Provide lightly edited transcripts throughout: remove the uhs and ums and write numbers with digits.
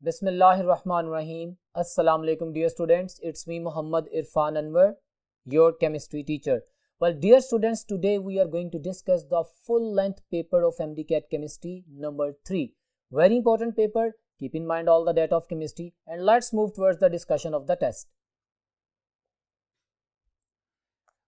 Bismillahirrahmanirrahim. Assalamu alaikum dear students. It's me Muhammad Irfan Anwar, your chemistry teacher. Well dear students, today we are going to discuss the full length paper of MDCAT chemistry number 3. Very important paper. Keep in mind all the data of chemistry and let's move towards the discussion of the test.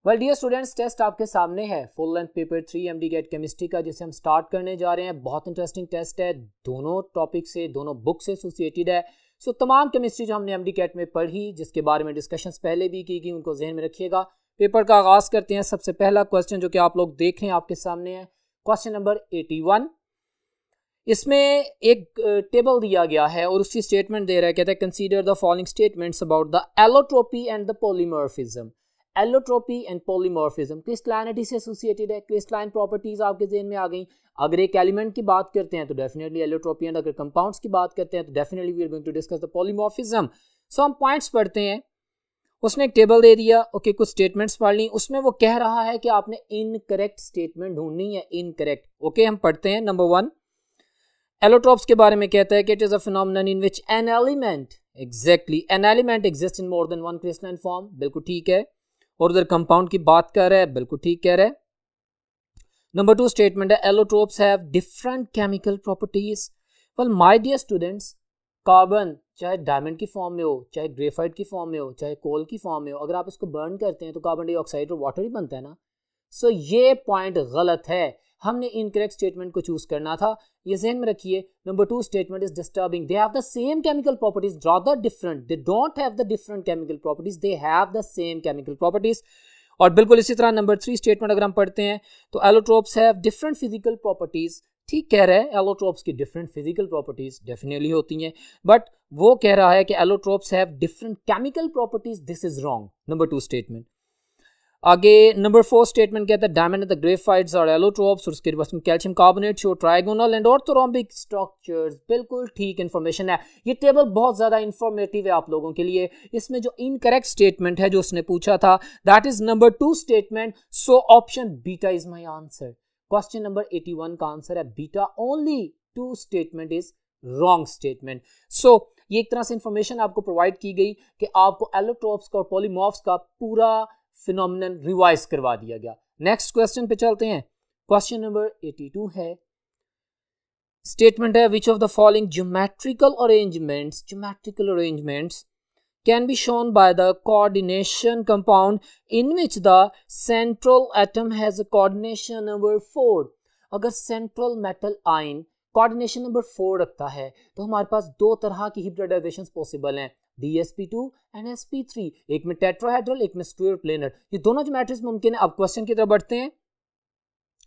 Well dear students, test आपके सामने है full length paper 3 MDCAT chemistry का, जिसे हम start करने जा रहे हैं। बहुत इंटरेस्टिंग टेस्ट है, दोनों टॉपिक से, दोनों बुक से एसोसिएटेड है। सो तमाम केमिस्ट्री जो हमने MDCAT में पढ़ी, जिसके बारे में डिस्कशंस पहले भी की गई, उनको जहन में रखिएगा। पेपर का आगाज करते हैं। सबसे पहला क्वेश्चन जो कि आप लोग देख रहे हैं आपके सामने है, क्वेश्चन नंबर 81। इसमें एक टेबल दिया गया है और उसकी स्टेटमेंट दे रहा है, कहता है consider the following statements about the allotropy and the polymorphism. Allotropy and polymorphism crystallinity से एसोसिएटेड है। क्रिस्टलाइन प्रॉपर्टीज आपके ज़हन में आ गई। अगर एक एलिमेंट की बात करते हैं तो डेफिनेटली एलोट्रोपी, एंड अगर कंपाउंड्स की बात करते हैं तो definitely we are going to discuss the polymorphism. So हम पॉइंट्स पढ़ते हैं। उसने एक टेबल दे दिया, ओके, कुछ स्टेटमेंट्स पढ़ ली। उसमें वो कह रहा है कि आपने इनकरेक्ट स्टेटमेंट ढूंढनी है, इनकरेक्ट। ओके, हम पढ़ते हैं। नंबर 1, एलोट्रोप्स के बारे में कहता है कि it is a phenomenon in which an element, exactly, an element exist in more than one crystalline form. बिल्कुल ठीक है। और उधर कंपाउंड की बात कर रहा है, बिल्कुल ठीक कह रहा है। नंबर 2 स्टेटमेंट है allotropes have different chemical properties. Well my dear students, carbon चाहे डायमंड की फॉर्म में हो, चाहे ग्रेफाइट की फॉर्म में हो, चाहे कोल की फॉर्म में हो, अगर आप इसको बर्न करते हैं तो कार्बन डाइऑक्साइड और वाटर ही बनता है ना। सो ये पॉइंट गलत है, हमने इनकरेक्ट स्टेटमेंट को चूज करना था, ये ज़हन में रखिए। Number 2 statement is disturbing. They have the same chemical properties, rather different. They don't have the different chemical properties, they have the same chemical properties. और बिल्कुल इसी तरह नंबर 3 स्टेटमेंट अगर हम पढ़ते हैं तो allotropes have different physical properties. ठीक कह रहा है, एलोट्रोप्स की डिफरेंट फिजिकल प्रॉपर्टीज डेफिनेटली होती हैं, बट वो कह रहा है कि allotropes have different chemical properties. This is wrong, number 2 statement. आगे नंबर 4 स्टेटमेंट कहता है डायमंड एंड द ग्रेफाइट्स और एलोट्रोप्स, और उसके बाद calcium carbonate show trigonal and orthorhombic structures. बिल्कुल ठीक इन्फॉर्मेशन है। ये टेबल बहुत ज्यादा इंफॉर्मेटिव है आप लोगों के लिए। इसमें जो इनकरेक्ट स्टेटमेंट है जो उसने पूछा था, that is number 2 statement. So option beta is my answer. Question number 81 का आंसर है beta. Only 2 statement is wrong statement. So ये एक तरह से इंफॉर्मेशन आपको प्रोवाइड की गई कि आपको एलोट्रोप्स का और पॉलीमॉर्फ्स का पूरा फिनोमेनन रिवाइज करवा दिया गया। नेक्स्ट क्वेश्चन पे चलते हैं। क्वेश्चन नंबर 82 है, स्टेटमेंट है विच of the following geometrical arrangements can be shown by the coordination compound in which the central atom has a coordination number 4। अगर central metal ion coordination number 4 रखता है तो हमारे पास दो तरह की हिब्रिडाइजेशंस पॉसिबल हैं, DsP2 एंड sp3। एक में टेट्राहेड्रल, एक में स्क्वायर प्लेनर। ये दोनों ज्योमेट्रीज मुमकिन है। अब क्वेश्चन की तरफ बढ़ते हैं।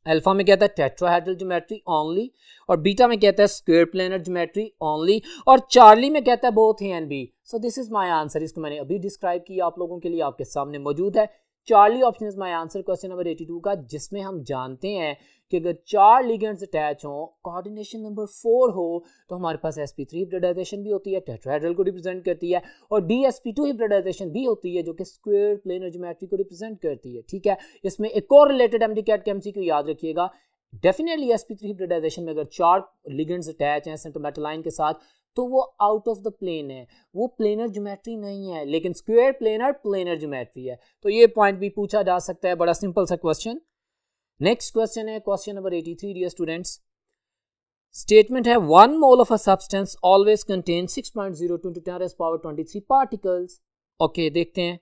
अल्फा में कहता है टेट्राहेड्रल ज्योमेट्री ओनली, और बीटा में कहता है स्क्वायर प्लेनर ज्योमेट्री ओनली, और चार्ली में कहता है both A and B. So this is my answer. इसको मैंने अभी डिस्क्राइब किया आप लोगों के लिए, आपके सामने मौजूद है। Charlie option is my answer question number 82 का, जिसमें हम जानते हैं कि अगर 4 लिगेंड्स अटैच हो, कोऑर्डिनेशन नंबर 4 हो, तो हमारे पास sp3 हिब्रिडाइजेशन भी होती है, टेट्राहेड्रल को रिप्रेजेंट करती है, और dsp2 हिब्रिडाइजेशन भी होती है जो कि स्क्वायर प्लेनर ज्योमेट्री को रिप्रेजेंट करती है। ठीक है, इसमें एक और रिलेटेड MDCAT केमिस्ट्री को याद रखिएगा। डेफिनेटली sp3 हिब्रिडाइजेशन में अगर 4 लिगेंड्स अटैच हैं सेंट्रल मेटल आयन के साथ तो वो आउट ऑफ द प्लेन है, वो प्लेनर ज्योमेट्री नहीं है, लेकिन स्क्वायर प्लेनर ज्योमेट्री है। तो ये पॉइंट भी पूछा जा सकता है, बड़ा सिंपल सा क्वेश्चन। नेक्स्ट क्वेश्चन है question number 83 dear students. Statement है 1 mole of a substance always contain 6.02 × 10⁻23 particles. Okay, देखते हैं।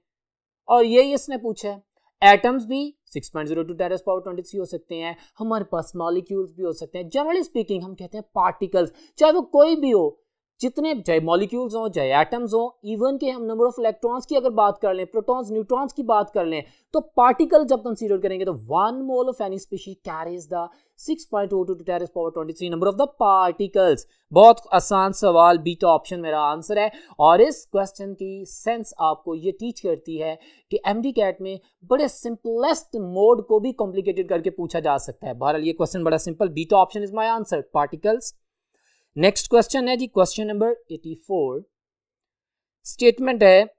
और यही इसने पूछा है। एटम्स भी 6.02 × 10⁻23 हो सकते हैं, हमारे पास मॉलिक्यूल्स भी हो सकते हैं। जनरली स्पीकिंग हम कहते हैं पार्टिकल्स, चाहे वो कोई भी हो, जितने चाहे मॉलिक्यूल्स हो, चाहे एटम्स हो, इवन के हम नंबर ऑफ इलेक्ट्रॉन्स की अगर बात कर लें, प्रोटॉन्स न्यूट्रॉन्स की बात कर लें, तो पार्टिकल जब कंसीडर करेंगे तो 1 mole of any species carries the 6.02 × 10⁻23 number of the particles. बहुत आसान सवाल, बीटा ऑप्शन मेरा आंसर है। और इस क्वेश्चन की सेंस आपको ये टीच करती है कि MDCAT में बड़े सिंपलेस्ट मोड को भी कॉम्प्लिकेटेड करके पूछा जा सकता है। बहरहाल ये क्वेश्चन बड़ा simple, beta option is my answer, particles. Next question है जी क्वेश्चन नंबर 84। स्टेटमेंट है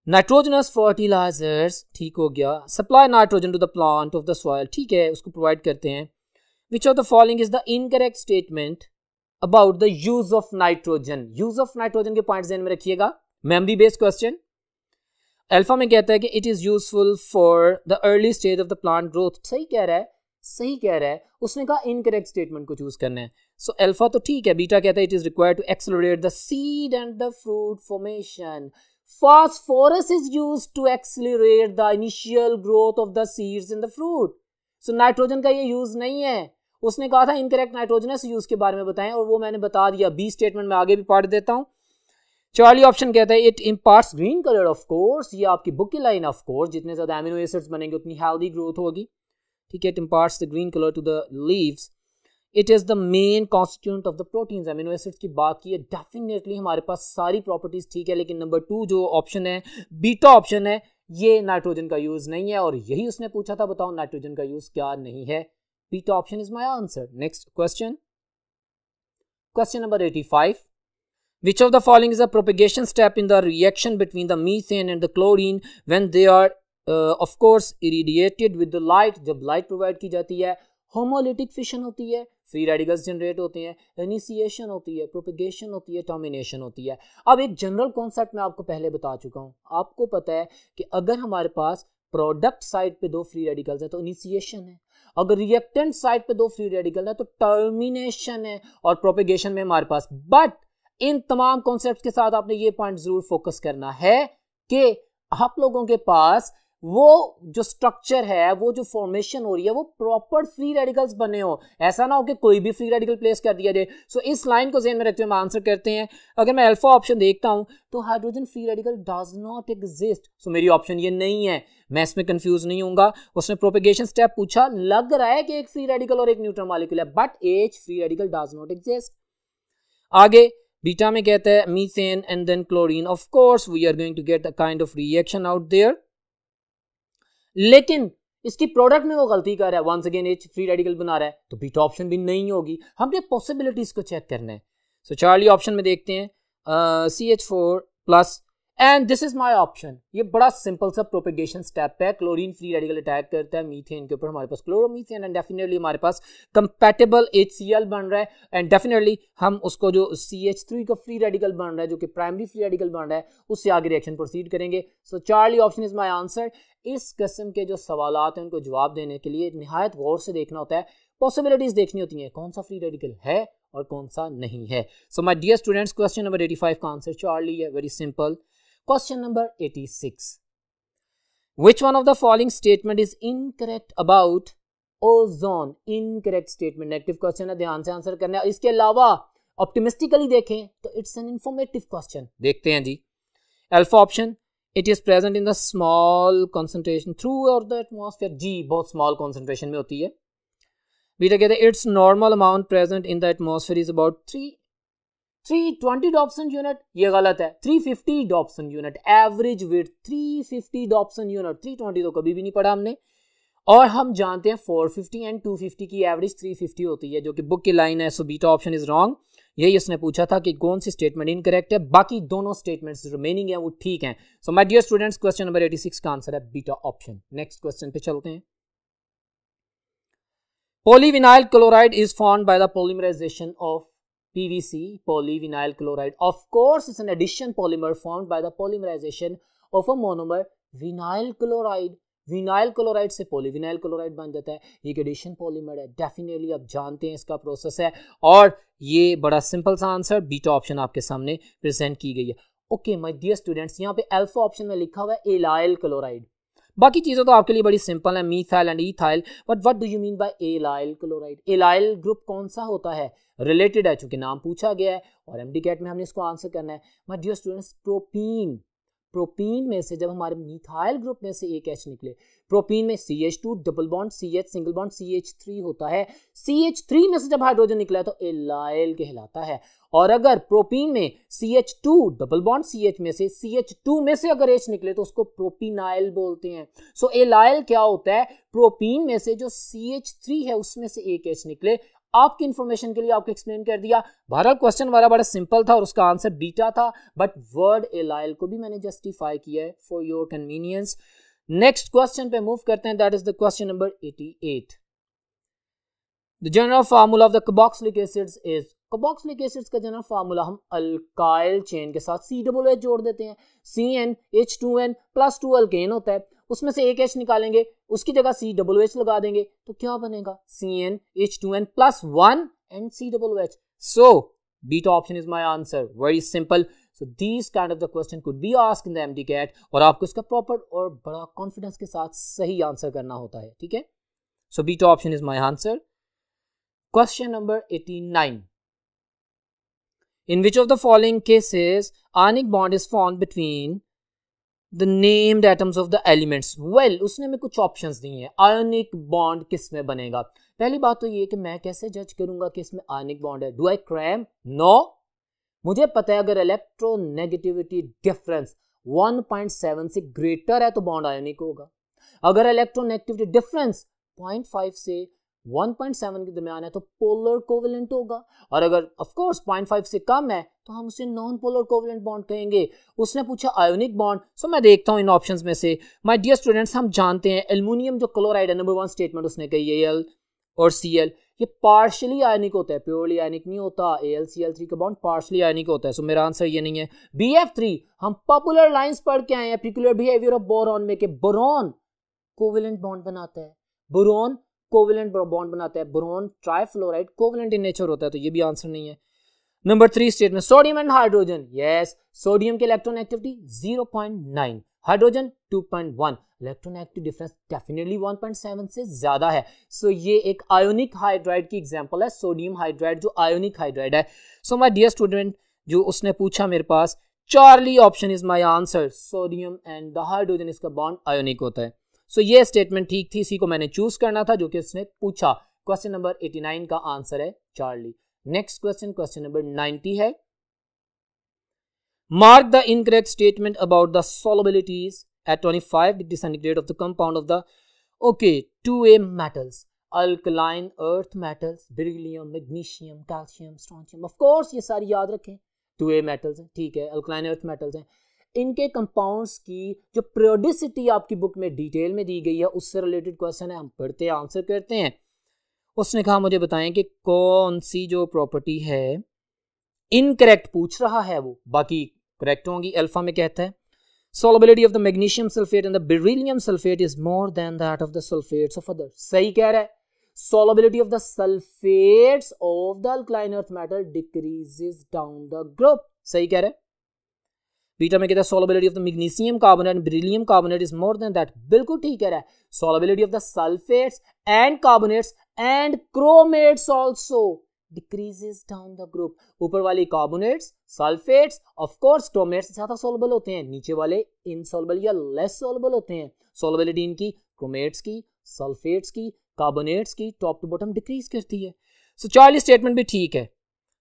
नाइट्रोजनस फर्टिलाइजर्स, ठीक हो गया, supply nitrogen to the plant of the soil, ठीक है, उसको प्रोवाइड करते हैं। Which of the following is the incorrect statement about the use of nitrogen. Use of nitrogen के पॉइंट्स ध्यान में रखिएगा, मेमोरी बेस्ड क्वेश्चन। अल्फा में कहता है कि it is useful for the early stage of the plant growth. सही कह रहा है, सही कह रहा है। उसने कहा इनकरेक्ट स्टेटमेंट को चूज करना है। सो अल्फा तो ठीक है। बीटा कहता है it is required to accelerate the seed and the fruit formation. Phosphorus is used to accelerate the initial growth of the seeds in the fruit. So nitrogen का ये use नहीं है। उसने कहा था इनकरेक्ट नाइट्रोजनस यूज के बारे में बताएं और वो मैंने बता दिया। बी स्टेटमेंट में आगे भी पढ़ देता हूं। चार्ली ऑप्शन कहता है it imparts green colour. Of course, ये आपकी बुक की लाइन। ऑफ कोर्स, जितने ज्यादा एमिनो एसिड्स बनेंगे उतनी हेल्दी ग्रोथ होगी। ठीक है, it imparts the green colour to the leaves. It is the main constituent of the proteins. Amino acids की बात की है, डेफिनेटली हमारे पास सारी प्रॉपर्टीज ठीक है, लेकिन नंबर 2 जो ऑप्शन है, बीटा ऑप्शन है, ये नाइट्रोजन का यूज नहीं है। और यही उसने पूछा था, बताओ नाइट्रोजन का यूज क्या नहीं है। Beta option is my answer. Next question, question number 85। Which of the following is a propagation step in the reaction between the methane and the chlorine when they are of course irradiated with the light? जब light provide की जाती है, homolytic fission होती है, free radicals generate होते हैं, initiation होती है, प्रोपेगेशन होती है, टर्मिनेशन होती है। अब एक जनरल कॉन्सेप्ट मैं आपको पहले बता चुका हूं। आपको पता है कि अगर हमारे पास प्रोडक्ट साइड पे 2 फ्री रेडिकल्स है तो इनिशिएशन है, अगर रिएक्टेंट साइड पे 2 फ्री रेडिकल है तो टर्मिनेशन है, और प्रोपेगेशन में हमारे पास। बट इन तमाम कॉन्सेप्ट के साथ आपने ये पॉइंट जरूर फोकस करना है कि आप लोगों के पास वो जो स्ट्रक्चर है, वो जो फॉर्मेशन हो रही है, वो प्रॉपर फ्री रेडिकल्स बने हो। ऐसा ना हो कि कोई भी फ्री रेडिकल प्लेस कर दिया जाए। सो इस लाइन को ध्यान में रखते हुए हम आंसर करते हैं। अगर मैं अल्फा ऑप्शन देखता हूं तो hydrogen free radical does not exist. So मेरी ऑप्शन ये नहीं है, मैं इसमें कंफ्यूज नहीं होऊंगा। उसने प्रोपेगेशन स्टेप पूछा, लग रहा है कि एक फ्री रेडिकल और एक न्यूट्रल मॉलिक्यूल है, but H free radical does not exist. आगे बीटा में कहता है methane and then chlorine. Of course we are going to get a kind of reaction out there, लेकिन इसकी प्रोडक्ट में वो गलती कर रहा है, once again H free radical बना रहा है, तो बीटा ऑप्शन भी नहीं होगी। हमने पॉसिबिलिटीज को चेक करना है। सो चार्ली ऑप्शन में देखते हैं CH4 plus, and this is my option. ये बड़ा सिंपल सा प्रोपेगेशन स्टेप है। क्लोरीन फ्री रेडिकल अटैक करता है मीथेन के ऊपर, हमारे पास क्लोरोमीथेन, एंड डेफिनेटली हमारे पास कंपैटिबल HCl बन रहा है, एंड डेफिनेटली हम उसको जो CH3 का फ्री रेडिकल बन रहा है, जो कि प्राइमरी फ्री रेडिकल बन रहा है, उससे आगे रिएक्शन प्रोसीड करेंगे। So Charlie option is my answer. इस किस्म के जो सवालात हैं उनको जवाब देने के लिए निहायत गौर से देखना होता है, पॉसिबिलिटीज देखनी होती हैं, कौन सा फ्री रेडिकल है और कौन सा नहीं है। So my dear students, question number 85 का आंसर चार्ली है, very simple. Question number 86. Which one of the following statement is incorrect about ozone? Incorrect statement, negative question है, ध्यान से आंसर करना है। इसके अलावा ऑप्टिमिस्टिकली देखें तो इट्स एन इंफॉर्मेटिव क्वेश्चन। देखते हैं जी। Alpha option, it is present in the small concentration throughout the atmosphere. जी, बहुत स्मॉल कॉन्सेंट्रेशन में होती है। बीटा कहते हैं it's normal amount present in the atmosphere is about 320 Dobson unit. ये गलत है, 350 Dobson unit. Average width 350 Dobson unit, 320 तो कभी भी नहीं पढ़ा हमने। और हम जानते हैं 450 एंड 250 की एवरेज 350 होती है, जो कि बुक की लाइन है। So beta option is wrong. यही उसने पूछा था कि कौन सी स्टेटमेंट इनकरेक्ट है, बाकी दोनों स्टेटमेंट्स रिमेनिंग है वो ठीक हैं। So my dear students, question number 86 का आंसर है बीटा ऑप्शन। नेक्स्ट क्वेश्चन पे चलते हैं। Polyvinyl chloride is formed by the polymerisation of PVC, polyvinyl chloride. Of course, it's an addition polymer formed by the polymerization of a monomer vinyl chloride. Vinyl chloride से polyvinyl chloride बन जाता है, एक addition polymer है। Definitely आप जानते हैं इसका प्रोसेस है, और ये बड़ा सिंपल सा आंसर बीटा ऑप्शन आपके सामने प्रेजेंट की गई है। ओके माय डियर स्टूडेंट्स, यहाँ पे अल्फा ऑप्शन में लिखा हुआ है एलाइल क्लोराइड। बाकी चीज़ें तो आपके लिए बड़ी सिंपल है, methyl and ethyl. But what do you mean bye allyl chloride? Allyl group कौन सा होता है? रिलेटेड है, चूंकि नाम पूछा गया है और MD-CAT में हमने इसको आंसर करना है। My dear students, propene, propene में से जब हमारे मिथाइल ग्रुप में से एक H निकले, प्रोपीन में CH2 double bond CH single bond CH3 होता है। CH3 में से जब हाइड्रोजन निकला है तो एलाइल कहलाता है। और अगर प्रोपीन में CH2 डबल बॉन्ड CH में से CH2 में से अगर H निकले तो उसको प्रोपीनाइल बोलते हैं। सो एलाइल क्या होता है? प्रोपीन में से जो CH3 है उसमें से एक H निकले। आपकी इंफॉर्मेशन के लिए आपको एक्सप्लेन कर दिया। बहरहाल क्वेश्चन हमारा बड़ा सिंपल था और उसका आंसर बीटा था, बट वर्ड एलाइल को भी मैंने जस्टिफाई किया है for your convenience. Next question पे मूव करते हैं, that is the question number 88। The general formula of the carboxylic acids is carboxylic acids का जनरल फार्मूला हम अल्काइल चेन के साथ COOH जोड़ देते हैं, CnH2n प्लस 2 अल्केन होता है, उसमें से एक H निकालेंगे, उसकी जगह COOH लगा देंगे तो क्या बनेगा, CnH2n plus 1 and COOH. So beta option is my answer. Very simple. So these kind of the question could be asked in the MDCAT और आपको इसका प्रॉपर और बड़ा कॉन्फिडेंस के साथ सही आंसर करना होता है, ठीक है. So beta option is my answer. Question number 89. In which of the following cases ionic bond is formed between the named atoms of the elements? Well, उसने हमें कुछ ऑप्शंस दिए हैं. आयोनिक बॉन्ड किस में बनेगा? पहली बात तो ये कि मैं कैसे जज करूंगा कि इसमें आयोनिक बॉन्ड है? Do I cram? नो. मुझे पता है अगर इलेक्ट्रोनेगेटिविटी डिफरेंस 1.7 से ग्रेटर है तो बॉन्ड आयोनिक होगा. अगर इलेक्ट्रोनेगेटिविटी डिफरेंस 0.5 से 1.7 के दरमियान है तो पोलर कोवेलेंट होगा. और अगर ऑफ कोर्स 0.5 से कम है तो हम उसे नॉन पोलर कोवेलेंट बॉन्ड कहेंगे. उसने पूछा आयोनिक बॉन्ड, सो मैं देखता हूं इन ऑप्शंस में से. माय डियर स्टूडेंट्स, हम जानते हैं एल्युमिनियम जो क्लोराइड है, नंबर 1 स्टेटमेंट उसने कही Al और Cl, ये पार्शियली आयनिक होता है, प्योरली आयनिक नहीं होता. AlCl3 का बॉन्ड पार्शियली आयनिक होता है. सो मेरा आंसर ये नहीं है. BF3 हम पॉपुलर लाइंस पढ़ के आए हैं, पेक्यूलियर बिहेवियर ऑफ बोरॉन में, कि बोरॉन कोवेलेंट बॉन्ड बनाता है, बोरॉन कोवेलेंट बॉन्ड बनाता है, boron trifluoride covalent in nature होता है, तो ये भी आंसर नहीं है. Number 3 statement sodium and hydrogen, yes, sodium की electronegativity 0.9, hydrogen 2.1, electronegative difference definitely 1.7 से ज्यादा है. सो ये एक आयोनिक हाइड्राइड की एग्जांपल है, सोडियम हाइड्राइड जो आयोनिक हाइड्राइड है. सो माय डियर स्टूडेंट, जो उसने पूछा मेरे पास, Charlie option is my answer. Sodium and the hydrogen, इसका बॉन्ड आयोनिक होता है. सो ये स्टेटमेंट ठीक थी, इसी को मैंने चूज करना था जो कि उसने पूछा. क्वेश्चन नंबर 89 का आंसर है Charlie. Next question, question number 90 है. Mark the incorrect statement about the solubilities at 25 degree centigrade of the compound of the 2A metals, alkaline earth metals, beryllium, magnesium, calcium, strontium. of course ये सारी याद रखें, 2A metals हैं, ठीक है, alkaline earth metals हैं. इनके compounds की जो periodicity आपकी बुक में डिटेल में दी गई है, उससे रिलेटेड क्वेश्चन है, हम पढ़ते हैं, आंसर करते हैं. उसने कहा मुझे बताएं कि कौन सी जो प्रॉपर्टी है इनकरेक्ट पूछ रहा है, वो बाकी करेक्ट होंगी. अल्फा में कहता है solubility of the magnesium sulfate and the beryllium sulfate is more than that of the sulfates of others. सही कह रहा है. solubility of the sulfates of the alkaline earth metal decreases down the group. सही कह रहा है. Beta में कहता है solubility of the magnesium carbonate and beryllium carbonate is more than that. बिल्कुल ठीक कह रहा है. solubility of the sulfates and carbonates and chromates also decreases down the group. ऊपर वाली कार्बोनेट्स, सल्फेट्स, ऑफ कोर्स क्रोमेट्स ज्यादा सोलबल होते हैं, नीचे वाले इनसोलबल या लेस सोलबल होते हैं. सोलबिलिटी इनकी क्रोमेट्स की, सल्फेट्स की, कार्बोनेट्स की टॉप टू बॉटम डिक्रीज करती है. सो चार्ली स्टेटमेंट भी ठीक है.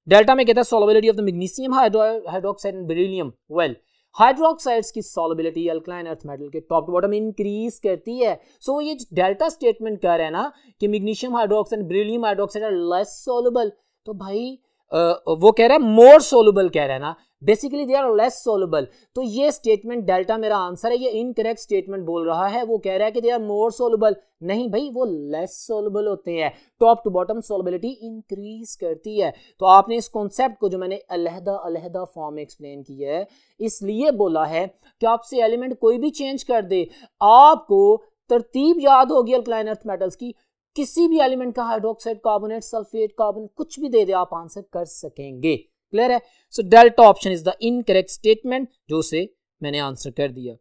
डेल्टा में कहता है solubility of the magnesium hydroxide and beryllium. Well, hydroxides की सॉल्युबिलिटी अल्कलाइन अर्थ मेटल के टॉप टू बॉटम इंक्रीज करती है. सो ये डेल्टा स्टेटमेंट कह रहे हैं ना कि magnesium hydroxide beryllium hydroxide are less soluble, तो भाई वो कह रहा है मोर सोलुबल कह रहा है ना, basically they are less soluble. तो ये स्टेटमेंट डेल्टा मेरा आंसर है. ये इनकरेक्ट स्टेटमेंट बोल रहा है, वो कह रहा है कि दे आर मोर सोलुबल. नहीं भाई, वो लेस सोलुबल होते हैं. Top to bottom solubility increase करती है. तो आपने इस कॉन्सेप्ट को जो मैंने अलहदा अलहदा फॉर्म में एक्सप्लेन किया है, इसलिए बोला है कि आपसे एलिमेंट कोई भी चेंज कर दे, आपको तरतीब याद होगी अल्कलाइन अर्थ मेटल्स की, किसी भी एलिमेंट का हाइड्रोक्साइड, कार्बोनेट, सल्फेट, कार्बन कुछ भी दे दे, आप आंसर कर सकेंगे. क्लियर है. So delta option is the incorrect statement, जो से मैंने आंसर कर दिया.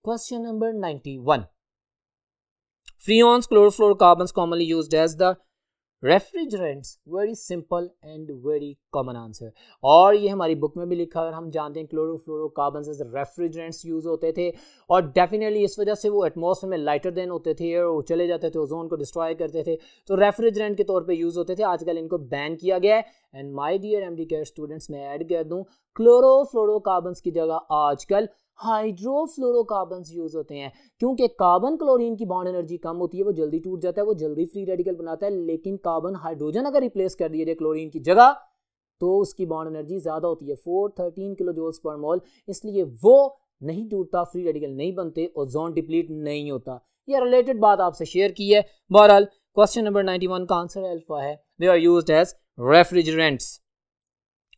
Question number 91. Freons, chlorofluorocarbons commonly used as the refrigerants. Very simple and very common answer. और ये हमारी बुक में भी लिखा है, और हम जानते हैं क्लोरोफ्लोरोकार्बन्स एज रेफ्रिजरेंट्स यूज होते थे, और डेफिनेटली इस वजह से वो एटमॉस्फेयर में लाइटर देन होते थे और चले जाते थे, ओजोन को डिस्ट्रॉय करते थे, तो रेफ्रिजरेंट के तौर पे यूज होते थे. आजकल इनको बैन किया गया है. And my dear MD CAT students, मैं ऐड कर दूं, क्लोरोफ्लोरोकार्बन्स की जगह आजकल हाइड्रोफ्लोरोकार्बन्स यूज होते हैं, क्योंकि कार्बन क्लोरीन की बॉन्ड एनर्जी कम होती है, वो जल्दी टूट जाता है, वो जल्दी फ्री रेडिकल बनाता है. लेकिन कार्बन हाइड्रोजन अगर रिप्लेस कर दिया जाए क्लोरीन की जगह, तो उसकी बॉन्ड एनर्जी ज्यादा होती है, 413 किलो जूल्स पर मोल. इसलिए वो नहीं टूटता, फ्री रेडिकल नहीं बनते, ओजोन डिप्लीट नहीं होता. ये रिलेटेड बात आपसे शेयर की है. बहरहाल क्वेश्चन नंबर 91 का आंसर अल्फा है. They are used as refrigerants.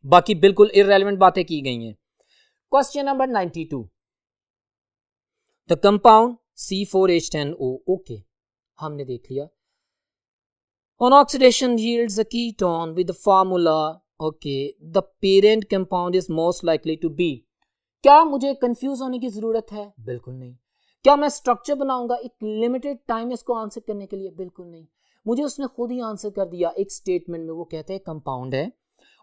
बाकी बिल्कुल इररेलेवेंट बातें की गई हैं। Question number 92, the compound C4H10O, okay हमने देख लिया। On oxidation yields a ketone with the formula, okay, the parent compound is most likely to be। क्या मुझे कंफ्यूज होने की जरूरत है? बिल्कुल नहीं। क्या मैं स्ट्रक्चर बनाऊंगा एक लिमिटेड टाइम इसको आंसर करने के लिए? बिल्कुल नहीं। मुझे उसने खुद ही आंसर कर दिया एक स्टेटमेंट में, वो कहते हैं कंपाउंड है,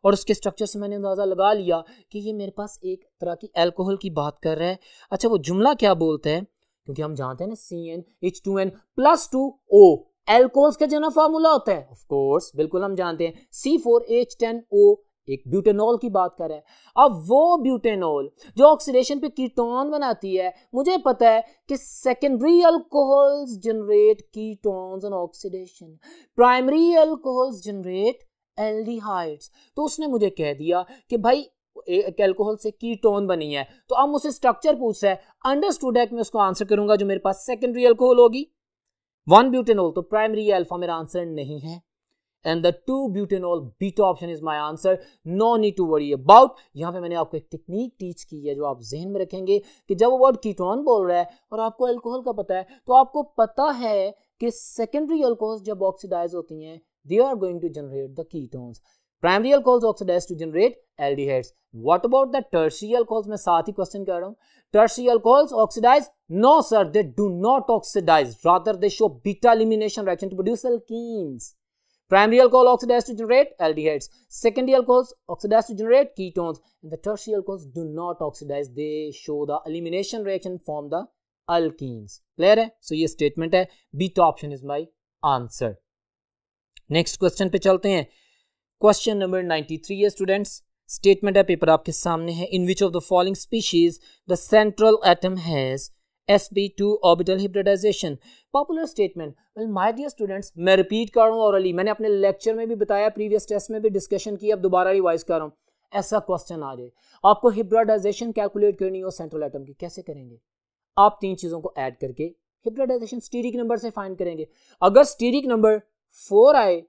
और उसके स्ट्रक्चर से मैंने अंदाजा लगा लिया कि ये मेरे पास एक तरह की अल्कोहल की बात कर रहा है। अच्छा वो जुमला क्या बोलता है, क्योंकि हम जानते हैं ना CnH2n+2O एल्कोहल्स का जनरल फार्मूला होता है, ऑफ कोर्स बिल्कुल हम जानते हैं। C4H10O एक ब्यूटेनॉल की बात कर रहा है। अब वो ब्यूटेनॉल जो ऑक्सीडेशन पे कीटोन बनाती है, मुझे पता है कि secondary alcohols generate ketones on oxidation, primary alcohols generate aldehydes. तो उसने मुझे कह दिया कि भाई एक अल्कोहल से कीटोन बनी है, तो अब मुझसे स्ट्रक्चर पूछ रहा है, अंडरस्टूड है कि मैं उसको आंसर करूंगा जो मेरे पास सेकेंडरी अल्कोहल होगी। 1 ब्यूटेनॉल तो प्राइमरी अल्फा मेरा आंसर नहीं है, and the 2 butanol beta option is my answer. No need to worry about. यहां पे मैंने आपको एक टेक्निक टीच की है जो आप जहन में रखेंगे कि जब वो वर्ड कीटोन बोल रहा है और आपको अल्कोहल का पता है, तो आपको पता है कि सेकेंडरी अल्कोहल्स जब ऑक्सीडाइज होती हैं, they are going to generate the ketones. Primary alcohols oxidize to generate aldehydes. What about the tertiary alcohols? मैं साथ ही क्वेश्चन कर रहा हूँ। Tertiary alcohols oxidize? No sir, they do not oxidize. Rather they show beta elimination reaction to produce alkenes. Primary alcohol oxidize to generate aldehydes. Secondary alcohols oxidize to generate ketones. And the tertiary alcohols do not oxidize. They show the elimination reaction from the alkenes. Clear है? So ये statement है, beta option is my answer. Next question पे चलते हैं। Question number 93 है students, statement है, paper आपके सामने है। In which of the following species the central atom has sp2 orbital hybridization. Popular statement. Well my dear students, मैं repeat कर रहा हूँ ऑरली, मैंने अपने लेक्चर में भी बताया, प्रीवियस टेस्ट में भी डिस्कशन की, अब दोबारा रिवाइज कर रहा हूँ। ऐसा क्वेश्चन आ जाए, आपको हिब्रिडाइजेशन कैलकुलेट करनी हो सेंट्रल एटम की, कैसे करेंगे? आप 3 चीजों को ऐड करके हिब्रिडाइजेशन स्टीरिक नंबर से फाइंड करेंगे। अगर स्टीरिक नंबर 4 आए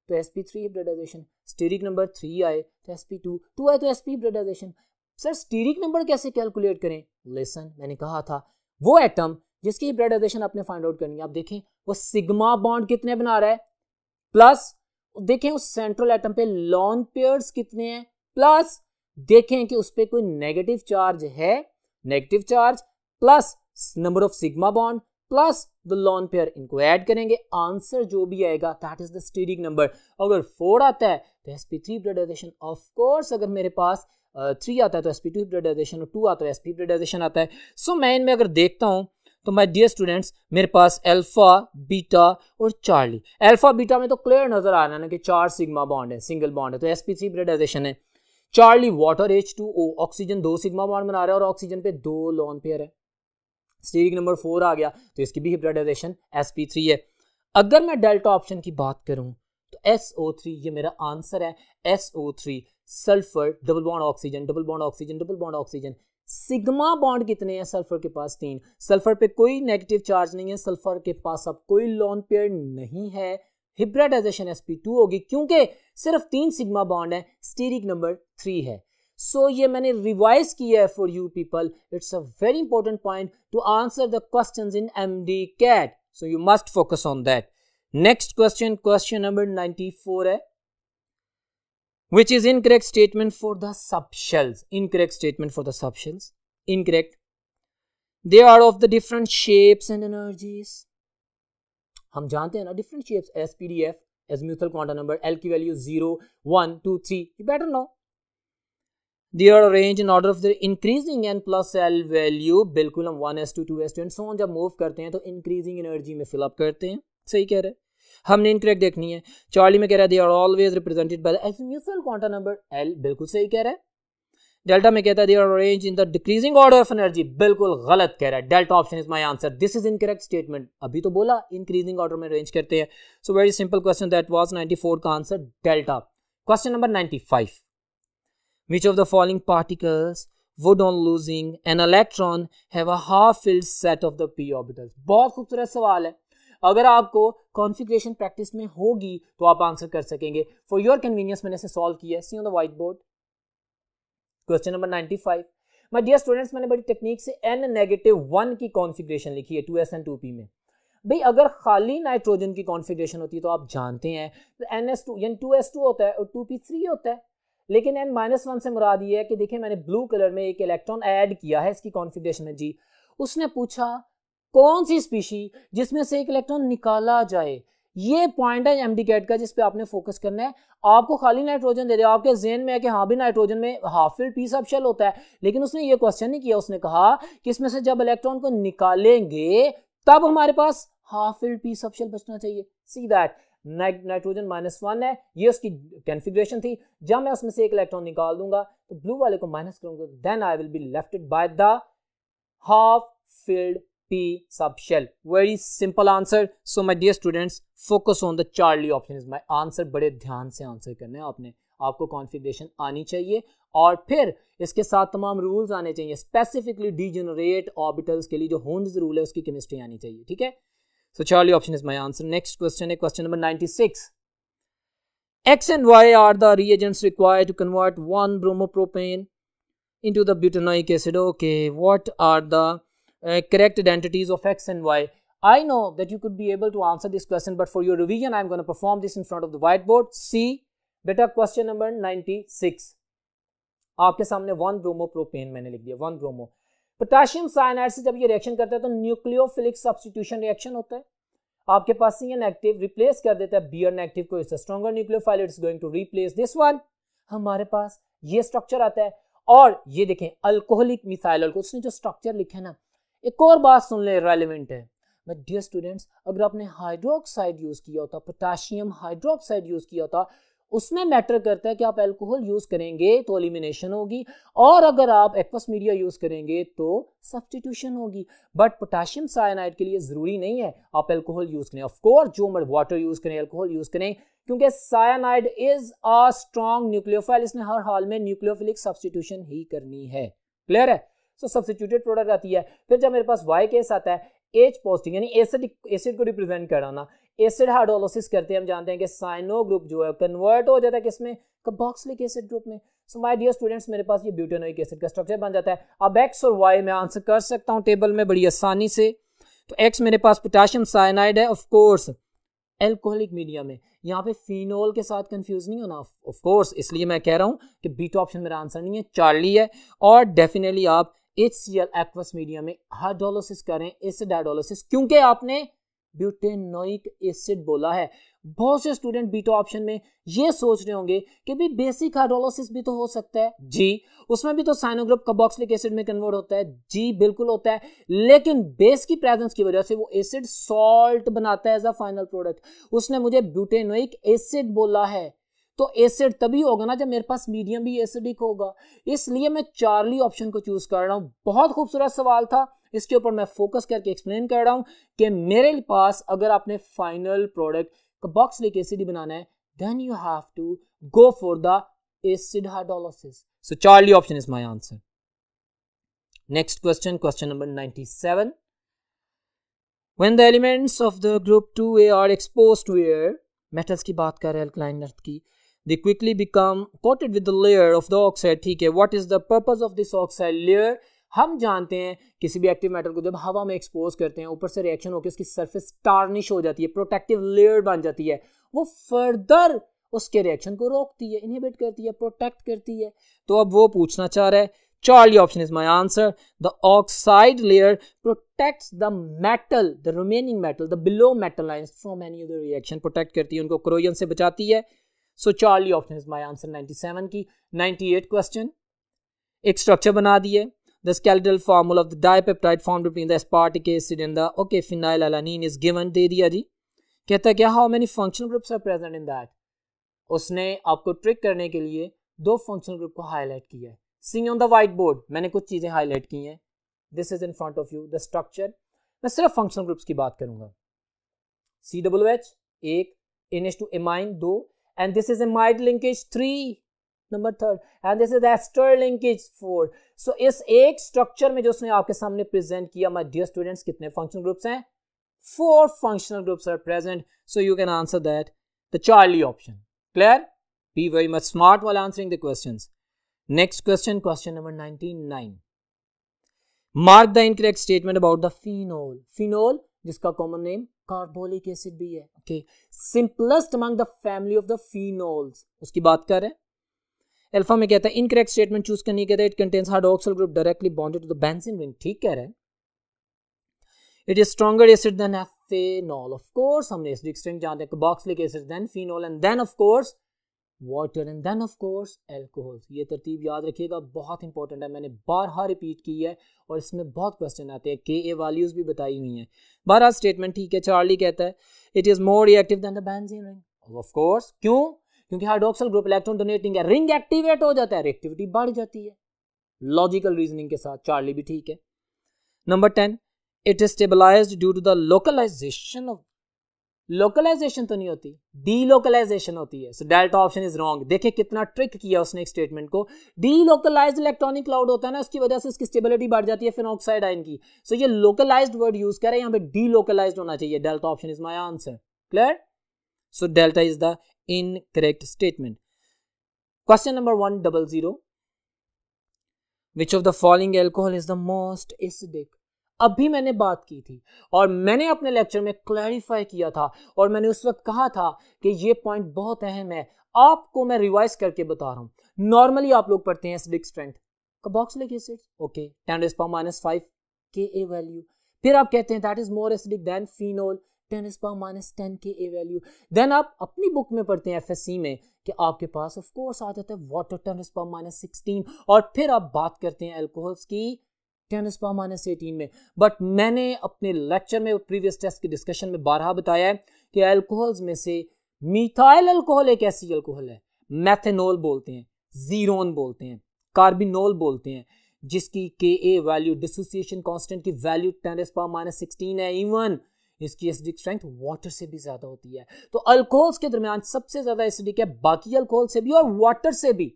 तो sp3 हिब्रिडाइजेशन, स्टीरिक नंबर 3 आए तो sp2, 2 आए तो sp hybridisation. Sir steric number कैसे कैलकुलेट करें? लिसन, मैंने कहा था वो एटम जिसकी हिब्रिडाइजेशन आपने फाइंड आउट करनी है, आप देखें वो सिग्मा बॉन्ड कितने बना रहा है, प्लस देखें उस सेंट्रल एटम पे लॉन पेयर्स कितने हैं, प्लस देखें कि उस पे कोई नेगेटिव चार्ज है, negative charge plus number of sigma bond plus the lone pair, इनको ऐड करेंगे, आंसर जो भी आएगा that is the steric number. अगर 4 आता है तो sp3 हिब्रिडाइजेशन, ऑफ कोर्स अगर मेरे पास 3 आता है तो sp2 हिब्रिडाइजेशन, और 2 आता है sp हिब्रिडाइजेशन आता है। सो मैं इनमें अगर देखता हूं तो माय डियर स्टूडेंट्स, मेरे पास अल्फा, बीटा और चार्ली। अल्फा बीटा में तो क्लियर नजर आ रहा है ना कि 4 सिग्मा बॉन्ड है, सिंगल बॉन्ड है, तो sp3 हिब्रिडाइजेशन है। Charlie water H2O, oxygen 2 sigma bond बना रहा है और ऑक्सीजन पे 2 लॉन पेयर है, स्टीरिक नंबर 4 आ गया, तो इसकी भी हिब्रिडाइजेशन sp3 है। अगर मैं डेल्टा ऑप्शन की बात करूं तो SO3 ये मेरा आंसर है, SO3 sulphur, double bond oxygen, double bond oxygen, double bond oxygen. Sigma bond कितने हैं सल्फर के पास? 3। सल्फर पे कोई नेगेटिव चार्ज नहीं है, सल्फर के पास अब कोई लॉन पेयर नहीं है, हिब्रिडाइजेशन sp2 होगी क्योंकि सिर्फ 3 सिग्मा बॉन्ड है, स्टीरिक नंबर 3 है। सो ये मैंने रिवाइज किया है for you people, it's a very important point two answer the questions in MDCAT, so you must focus on that. Next question, question number 94 है, which is incorrect statement for the subshells, incorrect statement for the subshells, incorrect, they are of the different shapes and energies। हम जानते हैं ना different shapes, SPDF, azimuthal quantum number, L की value 0, 1, 2, 3, you better know। They are arranged in order of the increasing n plus L value, बिल्कुल हम 1s2, 2s2 and so on जब move करते हैं तो इंक्रीजिंग एनर्जी में fill up करते हैं, सही कह रहे हैं। हमने इनकरेक्ट देखनी है। चार्ली में कह रहा है they are always represented by the azimuthal quantum number L, बिल्कुल सही कह रहा है। डेल्टा में कहता है they are arranged in the decreasing order of energy, बिल्कुल गलत कह रहा है। Delta option is my answer, this is incorrect statement. अभी तो बोला इंक्रीजिंग ऑर्डर में अरेंज करते हैं। So very simple question, that was 94 का answer delta. Question number 95, which of the following particles would on losing an electron have a half filled set of the p orbitals? बहुत खूबसूरत सवाल है, अगर आपको कॉन्फ़िगरेशन प्रैक्टिस में होगी तो आप आंसर कर सकेंगे। फॉर योर कन्वीनियंस मैंने इसे सॉल्व किया है, see on the white board. Question number 95। My dear students, मैंने बड़ी टेक्निक से N-1 की कॉन्फ़िगरेशन लिखी है 2s2p में। भाई अगर खाली नाइट्रोजन की कॉन्फ़िगरेशन होती है तो आप जानते हैं तो NS2 यानी 2s2 होता है और 2p3 होता है, लेकिन N-1 से मुराद ये है कि देखिए मैंने ब्लू कलर में एक इलेक्ट्रॉन ऐड किया है इसकी कॉन्फ़िगरेशन में जी। उसने पूछा कौन सी स्पीशी जिसमें से एक इलेक्ट्रॉन निकाला जाए, ये पॉइंट है MDCAT का जिस पे आपने फोकस करना है। आपको खाली नाइट्रोजन दे दिया, आपके जेहन में है कि हाँ भी नाइट्रोजन में हाफ फिल्ड पी सब शेल होता है, लेकिन उसने ये क्वेश्चन नहीं किया। उसने कहा कि इसमें से जब इलेक्ट्रॉन को निकालेंगे तब हमारे पास हाफ फिल्ड पी सब शेल बचना चाहिए। सी दैट नाइट्रोजन -1 है, ये उसकी कॉन्फ़िगरेशन थी। जब मैं उसमें से एक इलेक्ट्रॉन निकाल दूंगा तो ब्लू वाले को माइनस करूंगा, then I will be lefted by the half filled P subshell. Very simple answer. So my dear students, focus on the Charlie option is my answer. बड़े ध्यान से आंसर करने हैं आपने, आपको कॉन्फ़िगरेशन आनी चाहिए और फिर इसके साथ तमाम रूल्स आने चाहिए, स्पेसिफिकली डीजेनरेट ऑर्बिटल्स के लिए जो होन्स रूल है उसकी केमिस्ट्री आनी चाहिए, ठीक है। So Charlie option is my answer. Next question है question number 96. X and Y are the reagents required to convert 1 bromopropane into the butanoic acid. Okay, what are the correct identities of X and Y? I know that you could be able to answer this question, but for your revision I'm going to perform this in front of the whiteboard. See बेटा question number 96 आपके सामने 1 bromopropane मैंने लिख दिया, 1 bromo. Potassium cyanide से जब ये reaction करता है तो न्यूक्लियोफिलिक सब्स्टिट्यूशन रिएक्शन होता है। आपके पास Cn नेगेटिव रिप्लेस कर देता है Br नेगेटिव को, it's a stronger nucleophile, it's going to replace this one. हमारे पास ये स्ट्रक्चर आता है और ये देखें अल्कोहलिक मिथाइल अल्कोहल, उसने जो स्ट्रक्चर लिखा है ना, एक और बात सुन ले रेलेवेंट है। बट डियर स्टूडेंट्स, अगर आपने हाइड्रोक्साइड यूज किया होता, पोटेशियम हाइड्रोक्साइड यूज किया होता, उसमें मैटर करता है कि आप अल्कोहल यूज करेंगे तो एलिमिनेशन होगी और अगर आप एक्वस मीडिया यूज करेंगे तो सब्स्टिट्यूशन होगी। बट पोटेशियम साइनाइड के लिए जरूरी नहीं है आप अल्कोहल यूज करें। ऑफ कोर्स जो मर्द वाटर यूज करें, अल्कोहल यूज करें, क्योंकि cyanide is a strong nucleophile, इसने हर हाल में न्यूक्लियोफिलिक सब्स्टिट्यूशन ही करनी है। क्लियर है? सो सब्स्टिट्यूटेड प्रोडक्ट आती है। फिर जब मेरे पास वाई केस आता है, H पॉजिटिव यानी एसिड को रिप्रेजेंट कराना, एसिड हाइड्रोलिसिस करते हैं, हम जानते हैं कि साइनो ग्रुप जो है कन्वर्ट हो जाता है किसमें, कार्बोक्सिलिक एसिड ग्रुप में। सो माय डियर स्टूडेंट्स, मेरे पास ये ब्यूटेनोइक एसिड का स्ट्रक्चर बन जाता है। अब X और Y मैं आंसर कर सकता हूँ टेबल में बड़ी आसानी से। तो X मेरे पास पोटेशियम साइनाइड है, ऑफ कोर्स एल्कोहलिक मीडियम में, यहाँ पे फिनोल के साथ कंफ्यूज नहीं होना ऑफ कोर्स, इसलिए मैं कह रहा हूँ कि बीटा ऑप्शन मेरा आंसर नहीं है, चार्ली है। और डेफिनेटली आप HCl एक्वस मीडियम में हाइड्रोलिसिस करें, एसिड हाइड्रोलिसिस, क्योंकि आपने ब्यूटेनोइक एसिड बोला है। बहुत से स्टूडेंट बीटा ऑप्शन में ये सोच रहे होंगे कि भी बेसिक हाइड्रोलिसिस भी तो हो सकता है जी, उसमें भी तो साइनो ग्रुप कार्बोक्सिलिक एसिड में कन्वर्ट होता है जी, बिल्कुल होता है, लेकिन बेस की प्रेजेंस की वजह से वो एसिड सॉल्ट बनाता है एज अ फाइनल प्रोडक्ट। उसने मुझे ब्यूटेनोइक एसिड बोला है, तो एसिड तभी होगा ना जब मेरे पास मीडियम भी एसिडिक होगा, इसलिए मैं चार्ली ऑप्शन को चूज कर रहा हूं। बहुत खूबसूरत सवाल था, इसके ऊपर मैं फोकस करके एक्सप्लेन कर रहा हूं कि मेरे पास अगर आपने फाइनल प्रोडक्ट कार्बोक्सिलिक एसिड बनाना है, then you have to go for the acid hydrolysis. So Charlie option is my answer. Next question, question number 97। When the elements of the group 2A are exposed to air, metals की बात कर रहे हैं, alkaline earth की, they quickly become coated with the layer of the oxide। ठीक है, what is the purpose of this oxide layer? हम जानते हैं किसी भी एक्टिव मेटल को जब हवा में एक्सपोज करते हैं, ऊपर से रिएक्शन होकर उसकी सरफेस टार्निश हो जाती है, प्रोटेक्टिव लेयर बन जाती है, वो फर्दर उसके रिएक्शन को रोकती है, इनहिबिट करती है, प्रोटेक्ट करती है। तो अब वो पूछना चाह रहा है, Charlie option is my answer, the oxide layer protects the metal, the remaining metal, the below metal lines from any other reaction, protect करती है, उनको कोरोजन से बचाती है। So Charlie option is my answer 97 की। 98 क्वेश्चन, एक structure बना दिए, the skeletal formula of the dipeptide formed between the aspartic acid and the okay phenylalanine is given, दे दिया जी। कहता है क्या, how many functional groups are present in that. उसने आपको ट्रिक करने के लिए 2 फंक्शनल ग्रुप को हाईलाइट किया है। See on the white board मैंने कुछ चीजें हाईलाइट की हैं, this is in front of you the structure. मैं सिर्फ फंक्शनल ग्रुप्स की बात करूंगा। COOH 1, NH2 amine 2, and this is amide linkage 3, number 3, and this is ester linkage 4। so इस एक स्ट्रक्चर में जो उसने आपके सामने प्रेजेंट किया, my dear students, कितने फंक्शनल ग्रुप्स हैं? 4 functional groups are present, so you can answer that the Charlie option। clear? Be very much smart while answering the questions। Next question, question number 99, mark the incorrect statement about the phenol. Phenol जिसका common name carbolic acid भी है, okay, simplest among the family of the phenols, उसकी बात कर रहे हैं। Alpha में कहता है इनकरेक्ट स्टेटमेंट चूज करनी, कहता है it contains hydroxyl group directly bonded to the benzene ring, ठीक कह रहे हैं। It is stronger acid than ethanol, of course हमने एसिडिक स्ट्रेंथ जानते हैं, carboxylic acid than phenol and then of course water and then of course alcohol. ये तरतीब याद रखिएगा, बहुत इंपॉर्टेंट है, मैंने बारहा रिपीट की है और इसमें बहुत क्वेश्चन आते हैं, के वैल्यूज भी बताई हुई हैं। 12 स्टेटमेंट ठीक है। चार्ली कहता है it is more reactive than the benzene ring, of course, क्यों? क्योंकि हाइड्रोक्सिल ग्रुप इलेक्ट्रॉन डोनेटिंग है, रिंग एक्टिवेट हो जाता है, रिएक्टिविटी बढ़ जाती है, लॉजिकल रीजनिंग के साथ। चार्ली भी ठीक है। Number 10, it is stabilized due to the localization of, localization तो नहीं होती, डीलोकलाइजेशन होती है, so delta option is wrong. देखिए कितना ट्रिक किया उसने एक स्टेटमेंट को, डीलोकलाइज्ड इलेक्ट्रॉनिक क्लाउड होता है ना, उसकी वजह से उसकी स्टेबिलिटी बढ़ जाती है फेनॉक्साइड आयन की, सो ये लोकलाइज्ड वर्ड यूज कर रहे हैं, यहाँ पे डीलोकलाइज्ड होना चाहिए, delta option is my answer, clear? So delta is the incorrect statement. Question number 100, which of the following alcohol is the most acidic. अभी मैंने बात की थी और मैंने अपने लेक्चर में क्लैरिफाई किया था और मैंने उस वक्त कहा था कि ये पॉइंट बहुत अहम है, आपको मैं रिवाइज करके बता रहा हूं। नॉर्मली आप लोग पढ़ते हैं acidic strength, carboxylic acid, okay, 10⁻⁵ Ka value, फिर आप कहते हैं that is more acidic than phenol, 10⁻⁻10 Ka value. Then आप अपनी बुक में पढ़ते हैं एफएससी में कि आपके पास ऑफ कोर्स आ जाता है वाटर 10⁻16 और फिर आप बात करते हैं अल्कोहल्स की 10⁻18 में। बट मैंने अपने लेक्चर में प्रीवियस टेस्ट की डिस्कशन में बारहा बताया है कि अल्कोहल्स में से मिथाइल अल्कोहल एक ऐसी अल्कोहल है, मेथेनॉल बोलते हैं, जीरोन बोलते हैं, कार्बिनोल बोलते हैं, जिसकी Ka वैल्यू, डिसोसिएशन कांस्टेंट की वैल्यू 10⁻16 है, इवन इसकी एसिडिक स्ट्रेंथ वाटर से भी ज्यादा होती है। तो अल्कोहल्स के दरमियान सबसे ज्यादा एसिडिक है, बाकी अल्कोहल से भी और वाटर से भी।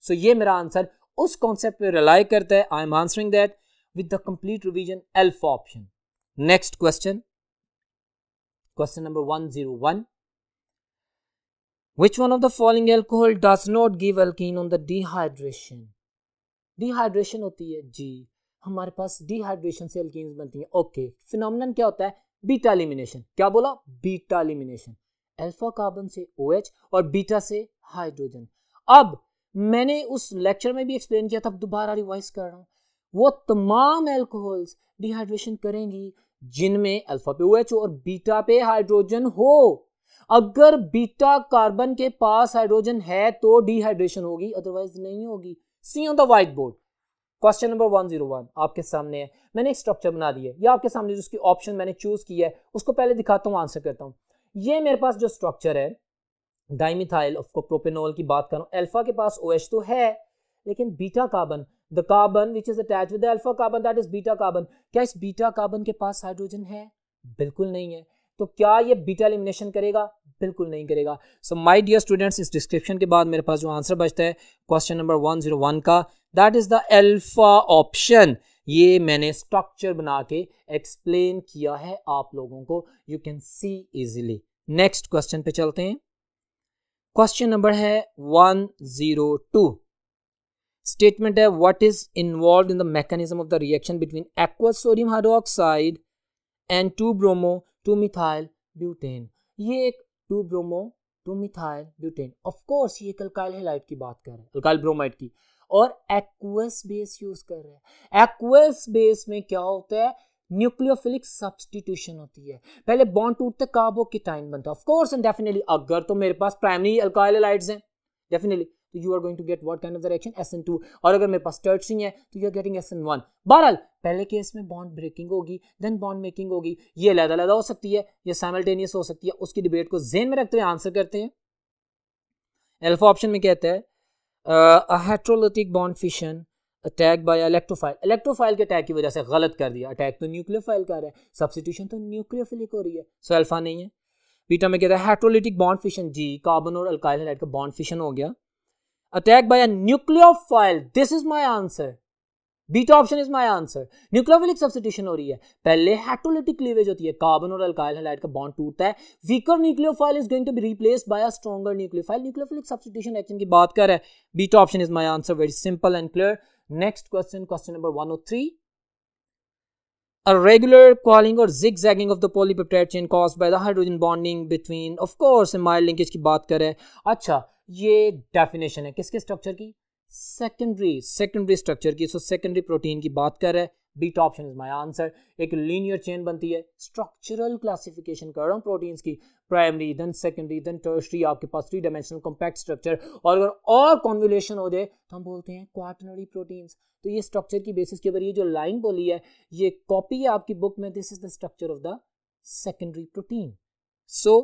सो ये मेरा आंसर उस कॉन्सेप्ट पे रिलाई करता है। I am answering that with the complete revision, alpha option. Next question, question number 101, which one of the following alcohol does not give alkene on the dehydration? Dehydration होती है जी, हमारे पास dehydration से alkenes बनती हैं, okay. Phenomenon क्या होता है? Beta elimination. क्या बोला? बीटा एलिमिनेशन, अल्फा कार्बन से OH और बीटा से हाइड्रोजन। अब मैंने उस लेक्चर में भी एक्सप्लेन किया था, दोबारा रिवाइज कर रहा हूं, वो तमाम अल्कोहल्स डिहाइड्रेशन करेंगी जिनमें अल्फा पे OH और बीटा पे हाइड्रोजन हो। अगर बीटा कार्बन के पास हाइड्रोजन है तो डिहाइड्रेशन होगी, अदरवाइज नहीं होगी। See on the white board, question number 101 आपके सामने है। मैंने एक स्ट्रक्चर बना दी है, या आपके सामने जिसकी ऑप्शन मैंने चूज की है उसको पहले दिखाता हूं, आंसर करता हूं। ये मेरे पास जो स्ट्रक्चर है, डाइमिथाइल ऑफ प्रोपेनॉल की बात करूं, अल्फा के पास OH तो है, लेकिन beta carbon, the carbon which is attached with the alpha carbon, that is beta carbon, क्या इस बीटा कार्बन के पास हाइड्रोजन है? बिल्कुल नहीं है। तो क्या ये बीटा एलिमिनेशन करेगा? बिल्कुल नहीं करेगा। सो माय डियर स्टूडेंट्स, इस डिस्क्रिप्शन के बाद मेरे पास जो आंसर बचता है क्वेश्चन नंबर 101 का, that is the alpha option. ये मैंने स्ट्रक्चर बना के एक्सप्लेन किया है आप लोगों को, you can see easily. Next question पे चलते हैं। क्वेश्चन नंबर है 102। स्टेटमेंट है what is involve in the mechanism of the reaction between aqueous sodium hydroxide and 2-bromo 2-methyl butane. ये एक 2-bromo 2-methyl butane, of course ये एक alkyl halide की बात कर रहे हैं, अल्काइल ब्रोमाइड की, और एक्वस बेस यूज कर रहे हैं। एक्वस बेस में क्या होता है? न्यूक्लियोफिलिक सब्स्टिट्यूशन होती है, पहले बॉन्ड टूटते कार्बोकेटाइन बनता है, ऑफ कोर्स एंड डेफिनेटली। अगर तो मेरे पास प्राइमरी अल्काइल हैलाइड्स हैं डेफिनेटली, तो you are going to get what kind of the reaction? SN2। और अगर मेरे पास टर्टरी है तो यू आर गेटिंग SN1। बहरहाल पहले केस में बॉन्ड ब्रेकिंग होगी, देन बॉन्ड मेकिंग होगी, ये अलग-अलग हो सकती है, ये साइमल्टेनियस हो सकती है। उसकी डिबेट को ज़हन में रखते हुए आंसर करते हैं। अल्फा ऑप्शन में कहता है a heterolytic bond fission attack by electrophile. Electrophile के अटैक की वजह से गलत कर दिया, अटैक तो न्यूक्लियोफाइल कर रहा है, सब्स्टिट्यूशन तो न्यूक्लियोफिलिक हो रही है, सो अल्फा नहीं है। बीटा में कहता है हेटेरोलिटिक बॉन्ड फिशन, जी, कार्बन और अल्काइल हैलाइड का बॉन्ड फिशन हो गया। Attack by a nucleophile, this is my answer. Beta option is my answer. Nucleophilic substitution हो रही है, पहले हेटेरोलिटिक क्लीवेज होती है, कार्बन और अल्काइल हैलाइड का बॉन्ड टूटता है, weaker nucleophile is going to be replaced by a stronger nucleophile. Nucleophilic substitution reaction की बात कर रहा है, beta option is my answer, very simple and clear. Next question, question number 103, a regular coiling or zigzagging of the polypeptide chain caused by the hydrogen bonding between, of course, mild linkage की बात करें। अच्छा, ये definition है किसके structure की? Secondary structure की। So secondary protein की बात कर रहा है, beta option is my answer. एक लीनियर चेन बनती है, स्ट्रक्चरल क्लासिफिकेशन कर रहा हूँ प्रोटीन्स की, primary then secondary then tertiary, आपके पास 3 डायमेंशनल कॉम्पैक्ट स्ट्रक्चर, और अगर और कॉन्वोल्यूशन हो जाए तो हम बोलते हैं क्वाटर्नरी प्रोटीन्स। तो ये स्ट्रक्चर की बेसिस के ऊपर ये जो लाइन बोली है ये कॉपी है आपकी बुक में, this is the structure of the secondary protein. So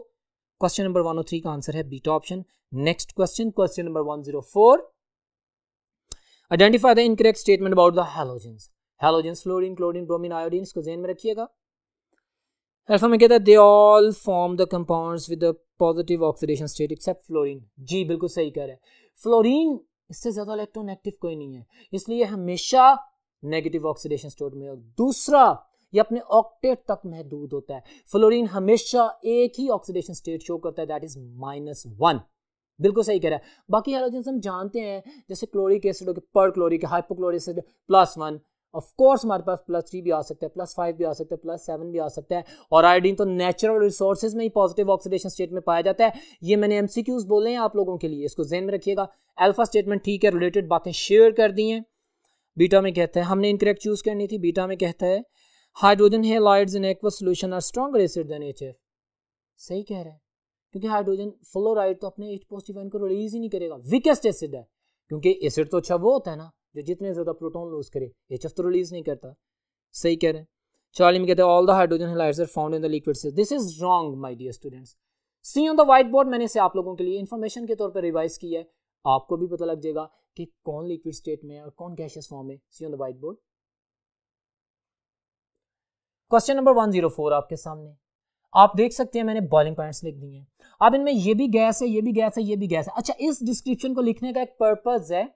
question number 103 का आंसर है beta option. Next question, question number 104, identify the incorrect statement about the halogens. Halogens fluorine, chlorine, bromine, iodine, इसको ध्यान में रखिएगा। Alpha में कहता है they all form the compounds with the positive oxidation state except fluorine. जी बिल्कुल सही कह रहे हैं, फ्लोरीन इससे ज्यादा इलेक्ट्रोनेगेटिव कोई नहीं है, इसलिए हमेशा नेगेटिव ऑक्सीडेशन स्टेट में। दूसरा, ये अपने ऑक्टेट तक महदूद होता है, फ्लोरीन हमेशा एक ही ऑक्सीडेशन स्टेट शो करता है, दैट इज -1। बिल्कुल सही कह रहा है। बाकी हैलोजेंस हम जानते हैं, जैसे क्लोरिक एसिड हो गया, perchloric, hypochloric acid +1, of course हमारे पास +3 भी आ सकता है, +5 भी आ सकता है, +7 भी आ सकता है, और आयोडीन तो नेचुरल रिसोर्सेज में ही पॉजिटिव ऑक्सीडेशन स्टेट में पाया जाता है। ये मैंने एमसीक्यूज बोले हैं आप लोगों के लिए, इसको ध्यान में रखिएगा। अल्फा स्टेटमेंट ठीक है, रिलेटेड बातें शेयर कर दी हैं। बीटा में कहता है, हमने इनकरेक्ट चूज करनी थी, बीटा में कहता है hydrogen halides in aqueous solution are stronger acid than HF। सही कह रहा है, क्योंकि हाइड्रोजन फ्लोराइड तो अपने H+ आयन को रिलीज ही नहीं करेगा, वीकेस्ट एसिड है, क्योंकि एसिड तो अच्छा वो होता है ना जो जितने ज्यादा प्रोटॉन लूज करे, HF तो रिलीज नहीं करता। सही कह रहे हैं। चार्ली में कहते हैं all the hydrogen halides are found in the liquid state. This is wrong my dear students. See on the white board, मैंने इसे आप लोगों के लिए इंफॉर्मेशन के तौर पर रिवाइज किया है, आपको भी पता लग जाएगा कि कौन लिक्विड स्टेट में है और कौन गैसियस फॉर्म में। See on the white board. Question number 104 आपके सामने, आप देख सकते हैं मैंने बॉइलिंग पॉइंट्स लिख दिए हैं। अब इनमें ये भी गैस है, ये भी गैस है, ये भी गैस है। अच्छा, इस डिस्क्रिप्शन को लिखने का एक पर्पस है,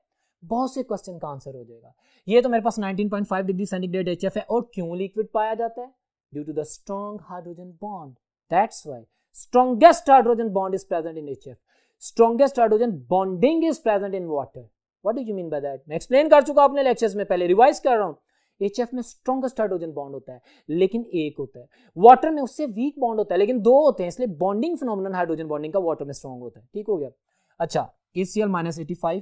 बहुत से क्वेश्चन का आंसर हो जाएगा। ये तो मेरे पास 19.5 डिग्री सेंटीग्रेड HF है, और क्यों लिक्विड पाया जाता है? Due to the strong hydrogen bond, that's why strongest hydrogen bond is present in HF। Strongest hydrogen bonding is present in water. What do you mean by that? मैं explain कर चुका अपने लेक्चर्स में, पहले revise कर रहा हूं। HF में स्ट्रॉन्गेस्ट हाइड्रोजन बॉन्ड होता है, लेकिन एक होता है। वाटर में उससे वीक बॉन्ड होता है, लेकिन 2 होते हैं, इसलिए बॉन्डिंग फिनोमेनन हाइड्रोजन बॉन्डिंग का वाटर में स्ट्रॉन्ग होता है। ठीक हो गया। अच्छा, HCl -85,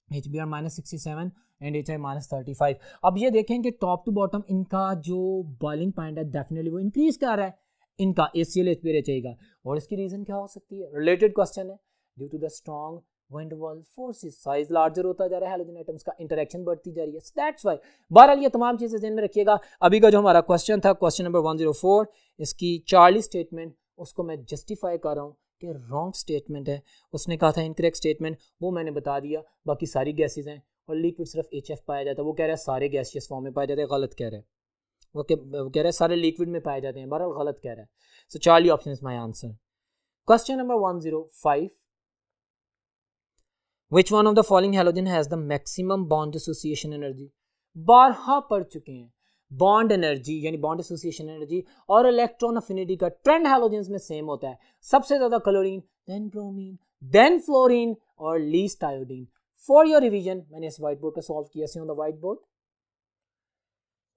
HBr -67 एंड HI -35। अब ये देखें कि टॉप टू बॉटम इनका जो बॉइलिंग पॉइंट है डेफिनेटली वो इंक्रीज कर रहा है, इनका HCl HBr HI का। और इसकी रीजन क्या हो सकती है? रिलेटेड क्वेश्चन है। Due to the strong wind wall forces, size larger होता जा रहा है, हैलोजन एटम्स का इंटरेक्शन बढ़ती जा रही है, दैट्स व्हाई। बहरहाल ये तमाम चीजें ध्यान में रखिएगा। अभी का जो हमारा क्वेश्चन था, क्वेश्चन नंबर 104, इसकी चार्ली स्टेटमेंट, उसको मैं जस्टिफाई कर रहा हूँ कि रॉन्ग स्टेटमेंट है। उसने कहा था इनकरेक्ट स्टेटमेंट, वो मैंने बता दिया। बाकी सारी गैसेज हैं और लिक्विड सिर्फ HF पाया जाता है, वो कह रहा है सारे गैसियस फॉर्म में पाए जाते हैं, गलत कह रहा है। वो कह रहा है सारे लिक्विड में पाए जाते हैं, बहरहाल गलत कह रहा है। So Charlie option is my answer. Question number 105, Which one of the following halogen has the maximum bond dissociation energy? बारहा पढ़ चुके हैं, बॉन्ड एनर्जी यानी बॉन्ड एसोसिएशन एनर्जी और इलेक्ट्रॉन अफिनिटी का ट्रेंड हैलोजेंस में सेम होता है। सबसे ज्यादा chlorine, then bromine, then fluorine और least iodine. For your revision मैंने इस व्हाइट बोर्ड पर सॉल्व किया, see on the white board.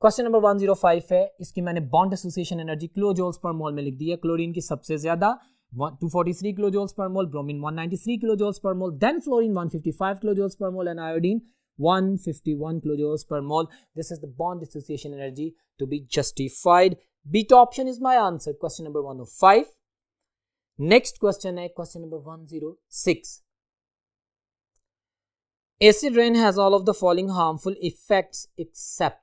Question number 105 है, इसकी मैंने बॉन्ड एसोसिएशन एनर्जी किलोजूल्स पर मोल में लिख दी है। क्लोरीन की सबसे ज्यादा 243 kilojoules per mole, bromine 193 kilojoules per mole, then fluorine 155 kilojoules per mole, and iodine 151 kilojoules per mole. This is the bond dissociation energy to be justified. Beta option is my answer. Question number 105. Next question है question number 106. Acid rain has all of the following harmful effects except,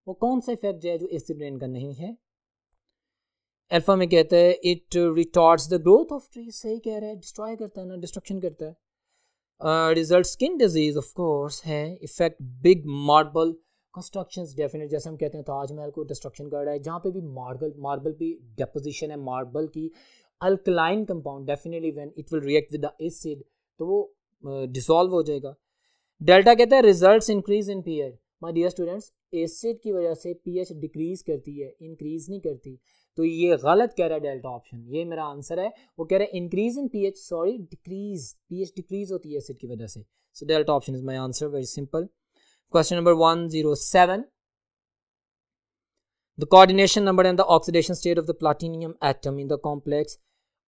वो कौन सा effect है जो acid rain का नहीं है? Alpha में कहता है it retards the growth of tree, सही कह रहा है, डिस्ट्रॉय करता है ना, डिस्ट्रक्शन करता है। Result skin disease of course है। Effect big marble constructions, definite जैसे हम कहते हैं ताजमहल को डिस्ट्रक्शन कर रहा है, जहाँ पे भी मार्बल की डेपोजिशन है, मार्बल की alkaline compound, definitely when it will react with the acid तो वो डिसॉल्व हो जाएगा। डेल्टा कहता है results increase in pH, my dear students, acid की वजह से पीएच डिक्रीज करती है, इंक्रीज नहीं करती, तो ये गलत कह रहा है डेल्टा ऑप्शन। ये मेरा आंसर है, वो कह रहा है increase in pH, sorry decrease, pH decrease होती है एसिड की वजह से। सो delta option is my answer, very simple. Question number 107, the coordination number and the oxidation state of the platinum atom in the complex।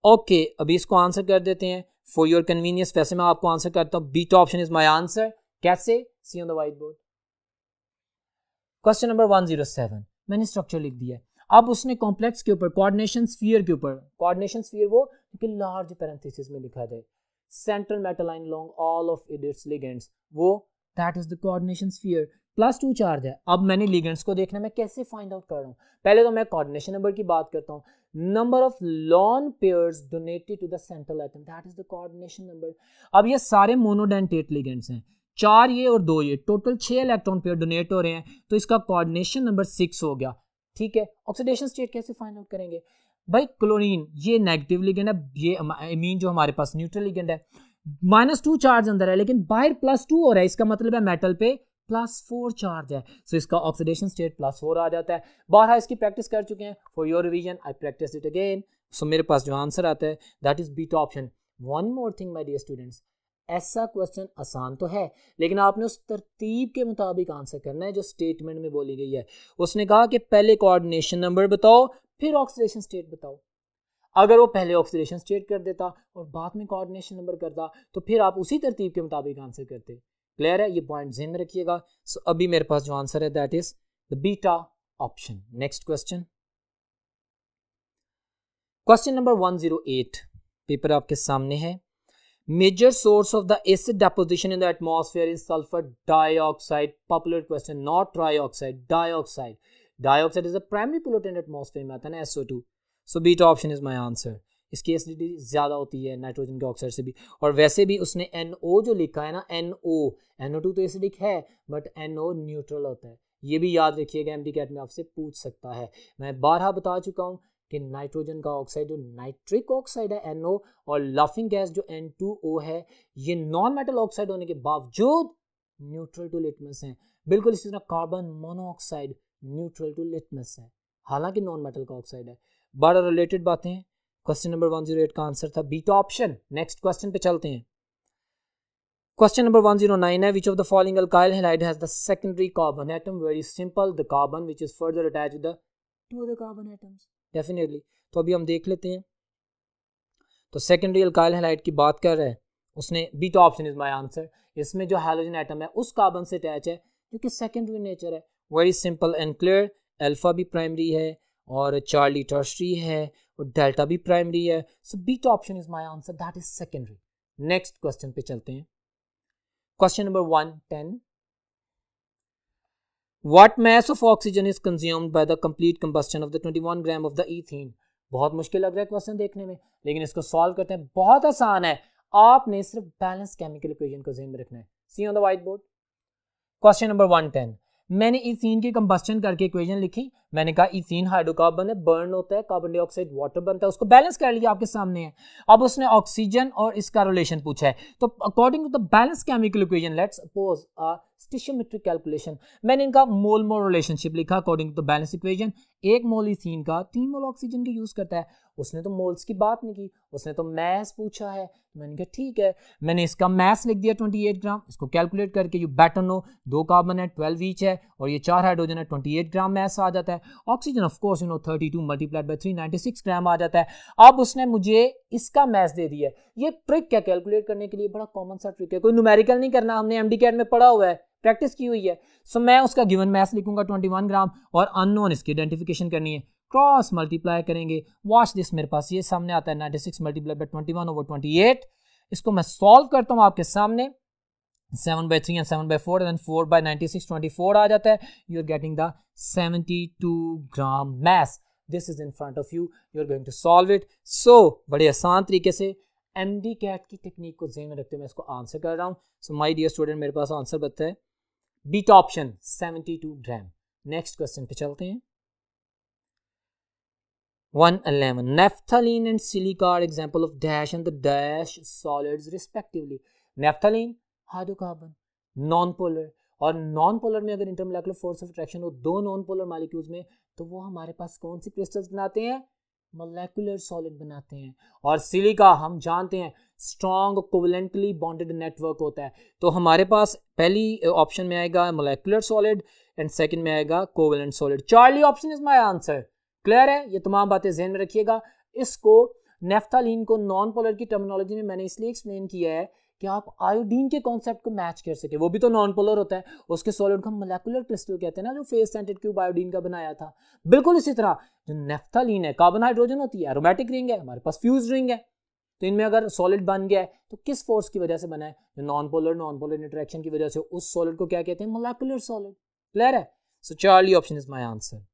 Okay, अभी इसको answer कर देते हैं फॉर योर कन्वीनियंस। वैसे मैं आपको आंसर करता हूँ, beta option is my answer. कैसे? See on the white board. Question number 107, मैंने स्ट्रक्चर लिख दिया है। अब उसने कॉम्प्लेक्स के ऊपर कोऑर्डिनेशन स्फीयर के ऊपर, कोऑर्डिनेशन स्फीयर वो कि लार्ज पैरेंथेसिस में लिखा जाए, central metal line along all of its ligands, वो that is the coordination sphere. +2 charge है। अब मैंने लिगेंड्स को देखना, मैं कैसे फाइंड आउट कर रहा हूँ? पहले तो मैं कोऑर्डिनेशन नंबर की बात करता हूँ, number of lone pairs donated to the central atom, that is the coordination number. अब ये सारे मोनोडेंटेट लिगेंड्स हैं, 4 ये और 2 ये, टोटल 6 इलेक्ट्रॉन पेयर डोनेट हो रहे हैं, तो इसका कोऑर्डिनेशन नंबर 6 हो गया। ठीक है, ऑक्सीडेशन स्टेट कैसे फाइंड आउट करेंगे भाई? क्लोरीन ये नेगेटिव लिगेंड है, ये अमीन जो हमारे पास न्यूट्रल लिगेंड है, -2 चार्ज अंदर है, लेकिन बाहर +2 हो रहा है, इसका मतलब है मेटल पे +4 चार्ज है, सो इसका ऑक्सीडेशन स्टेट +4 आ जाता है। बारहा इसकी प्रैक्टिस कर चुके हैं, for your revision I practice it again. So मेरे पास जो आंसर आता है that is beta option. One more thing my dear students, ऐसा क्वेश्चन आसान तो है, लेकिन आपने उस तरतीब के मुताबिक आंसर करना है जो स्टेटमेंट में बोली गई है। उसने कहा कि पहले कोऑर्डिनेशन नंबर बताओ, फिर ऑक्सीडेशन स्टेट बताओ। अगर वो पहले ऑक्सीडेशन स्टेट कर देता और बाद में कोऑर्डिनेशन नंबर करता, तो फिर आप उसी तरतीब के मुताबिक आंसर करते। क्लियर है? ये पॉइंट ज़हन में रखिएगा। सो अभी मेरे पास जो आंसर है that is the beta option. Next question, question number 108, paper आपके सामने है। Major source of the acid deposition in the atmosphere is sulphur dioxide. Popular question, not trioxide, dioxide. Dioxide is the primary pollutant atmosphere में आता है ना, SO2। So beta option is my answer. इसकी acidity ज़्यादा होती है nitrogen के oxide से भी, और वैसे भी उसने NO जो लिखा है ना, NO2 तो एसिडिक है, बट NO न्यूट्रल होता है। ये भी याद रखिएगा, MD-CAT में आपसे पूछ सकता है। मैं बारहा बता चुका हूँ कि नाइट्रोजन का ऑक्साइड जो नाइट्रिक ऑक्साइड है NO, और लाफिंग गैस जो N2O है, ये नॉन मेटल ऑक्साइड होने के बावजूद न्यूट्रल टू लिटमस है। बिल्कुल इसी तरह carbon monoxide neutral to litmus है, हालांकि नॉन मेटल का ऑक्साइड है। बड़ा रिलेटेड बातें हैं। क्वेश्चन नंबर 108 का आंसर था बीटा ऑप्शन। नेक्स्ट क्वेश्चन पे चलते हैं। क्वेश्चन नंबर 109 है, विच of the following alkyl halide has the secondary carbon atom? Very simple, the carbon which is further attached with the 2 other carbon atoms, definitely. तो अभी हम देख लेते हैं। तो सेकेंडरी अल्काइल हैलाइड की बात कर रहे हैं उसने, beta option is my answer. इसमें जो हाइड्रोजन एटम है उस कार्बन से अटैच है जो कि सेकेंडरी नेचर है। Very simple and clear. Alpha भी प्राइमरी है और चार्ली टर्शरी है और डेल्टा भी प्राइमरी है। So beta option is my answer, that is secondary. Next question पे चलते हैं। Question number 110, what mass of oxygen is consumed by the complete combustion of the 21 gram of the ethene? बहुत मुश्किल लग रहा है क्वेश्चन देखने में, लेकिन इसको सॉल्व करते हैं। बहुत आसान है, आपने सिर्फ बैलेंस केमिकल इक्वेशन को ध्यान में रखना है। See on the white board. Question number 110, मैंने इथीन की कंबस्शन करके इक्वेशन लिखी। मैंने कहा इथीन हाइड्रोकार्बन है, बर्न होता है, कार्बन डाइऑक्साइड वाटर बनता है, उसको बैलेंस कर लिया, आपके सामने है। अब उसने ऑक्सीजन और इसका रिलेशन पूछा है, तो according to the balance chemical equation let's suppose a stoichiometric calculation, मैंने इनका मोल मोल रिलेशनशिप लिखा according to the balance equation. 1 mole ethene का 3 मोल ऑक्सीजन का यूज करता है। उसने तो मोल्स की बात नहीं की, उसने तो मैस पूछा है। मैंने कहा ठीक है, मैंने इसका मैस लिख दिया 28 ग्राम। इसको कैलकुलेट करके यू बेटर नो, 2 कार्बन है, 12 ईच है, और ये 4 हाइड्रोजन है, 28 ग्राम मैस आ जाता है। Oxygen of course 32 multiplied by 3 96 ग्राम आ जाता है। अब उसने मुझे इसका मैस दे दिया है। ये ट्रिक है कैलकुलेट करने के लिए, बड़ा कॉमन सा ट्रिक है, कोई न्यूमेरिकल नहीं करना, हमने MD-CAT में पढ़ा हुआ है, प्रैक्टिस की हुई है। सो मैं उसका गिवन मैस लिखूंगा 21 ग्राम, और अननोन इसकी आइडेंटिफिकेशन करनी है, क्रॉस मल्टीप्लाई करेंगे। वॉच दिस, मेरे पास ये सामने आता है 96 मल्टीप्लाई बाय 21 ओवर 28। इसको मैं सॉल्व करता हूं आपके सामने, 7/3 and 7/4 and then 4/96 24 आ जाता है। You are getting the 72 gram mass. This is in front of you, you are going to solve it. So बड़े आसान तरीके से MD-CAT की टेक्निक को ध्यान में रखते हुए मैं इसको आंसर कर रहा हूं। सो माय डियर स्टूडेंट, मेरे पास आंसर बताता है बीटा ऑप्शन 72 ग्राम। नेक्स्ट क्वेश्चन पे चलते हैं। 111, naphthalene and silica are example of dash and the dash solids respectively. Naphthalene hydrocarbon, non polar, और नॉन पोलर में अगर इंटरमोलेकुलर फोर्स ऑफ अट्रैक्शन हो दो नॉन पोलर मॉलिक्यूल्स में, तो वो हमारे पास कौन सी क्रिस्टल्स बनाते हैं? मोलेकुलर सॉलिड बनाते हैं। और सिलिका हम जानते हैं स्ट्रॉन्ग कोवेलेंटली बॉन्डेड नेटवर्क होता है, तो हमारे पास पहली ऑप्शन में आएगा मोलेकुलर सॉलिड एंड सेकंड में आएगा covalent solid. Charlie option is my answer. Clear है? ये तमाम बातें ज़हन में रखिएगा। इसको नेफ्थालीन को नॉन पोलर की टर्मिनोलॉजी में मैंने इसलिए एक्सप्लेन किया है कि आप आयोडीन के कॉन्सेप्ट को मैच कर सके। वो भी तो नॉन पोलर होता है, उसके सॉलिड को हम मोलेकुलर क्रिस्टल कहते हैं ना, जो फेस सेंटेड क्यूब आयोडीन का बनाया था। बिल्कुल इसी तरह जो नेफ्थालीन है, कार्बन हाइड्रोजन होती है, एरोमेटिक रिंग है, हमारे पास फ्यूज रिंग है, तो इनमें अगर सॉलिड बन गया है तो किस फोर्स की वजह से बना है? जो नॉन पोलर इंटरेक्शन की वजह से। उस सॉलिड को क्या कहते हैं? Molecular solid. क्लियर है? So Charlie option is my answer.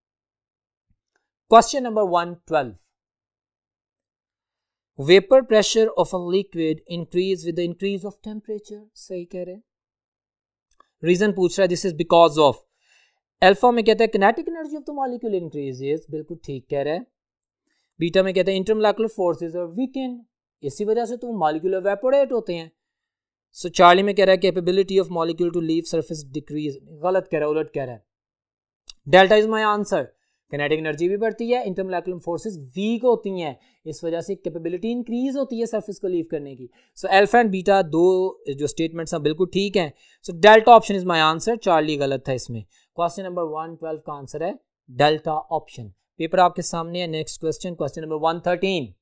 Question number 112, vapour pressure of a liquid increase with the increase of temperature. सही कह रहे हैं। रीजन पूछ रहा है, this is because of. Alpha में कहता है kinetic energy of the molecule increases, बिल्कुल ठीक कह रहा है। बीटा में कहता है इंटरमोलेकुलर फोर्सेस आर वीकेंड, इसी वजह से तो मॉलिक्यूल एवेपोरेट होते हैं। सो चार्ली में कह रहा है capability of molecule to leave surface decrease, गलत कह रहा है, उलट कह रहा है। Delta is my answer. Kinetic energy भी बढ़ती है, इंटरमोलेकुलर फोर्सेस वीक होती हैं, इस वजह से कैपेबिलिटी इंक्रीज होती है सरफेस को लीव करने की। सो अल्फा एंड बीटा दो जो स्टेटमेंट्स हैं बिल्कुल ठीक हैं। सो delta option is my answer. Charlie गलत था इसमें। क्वेश्चन नंबर 112 का आंसर है डेल्टा ऑप्शन। पेपर आपके सामने है। Next question, question number 113,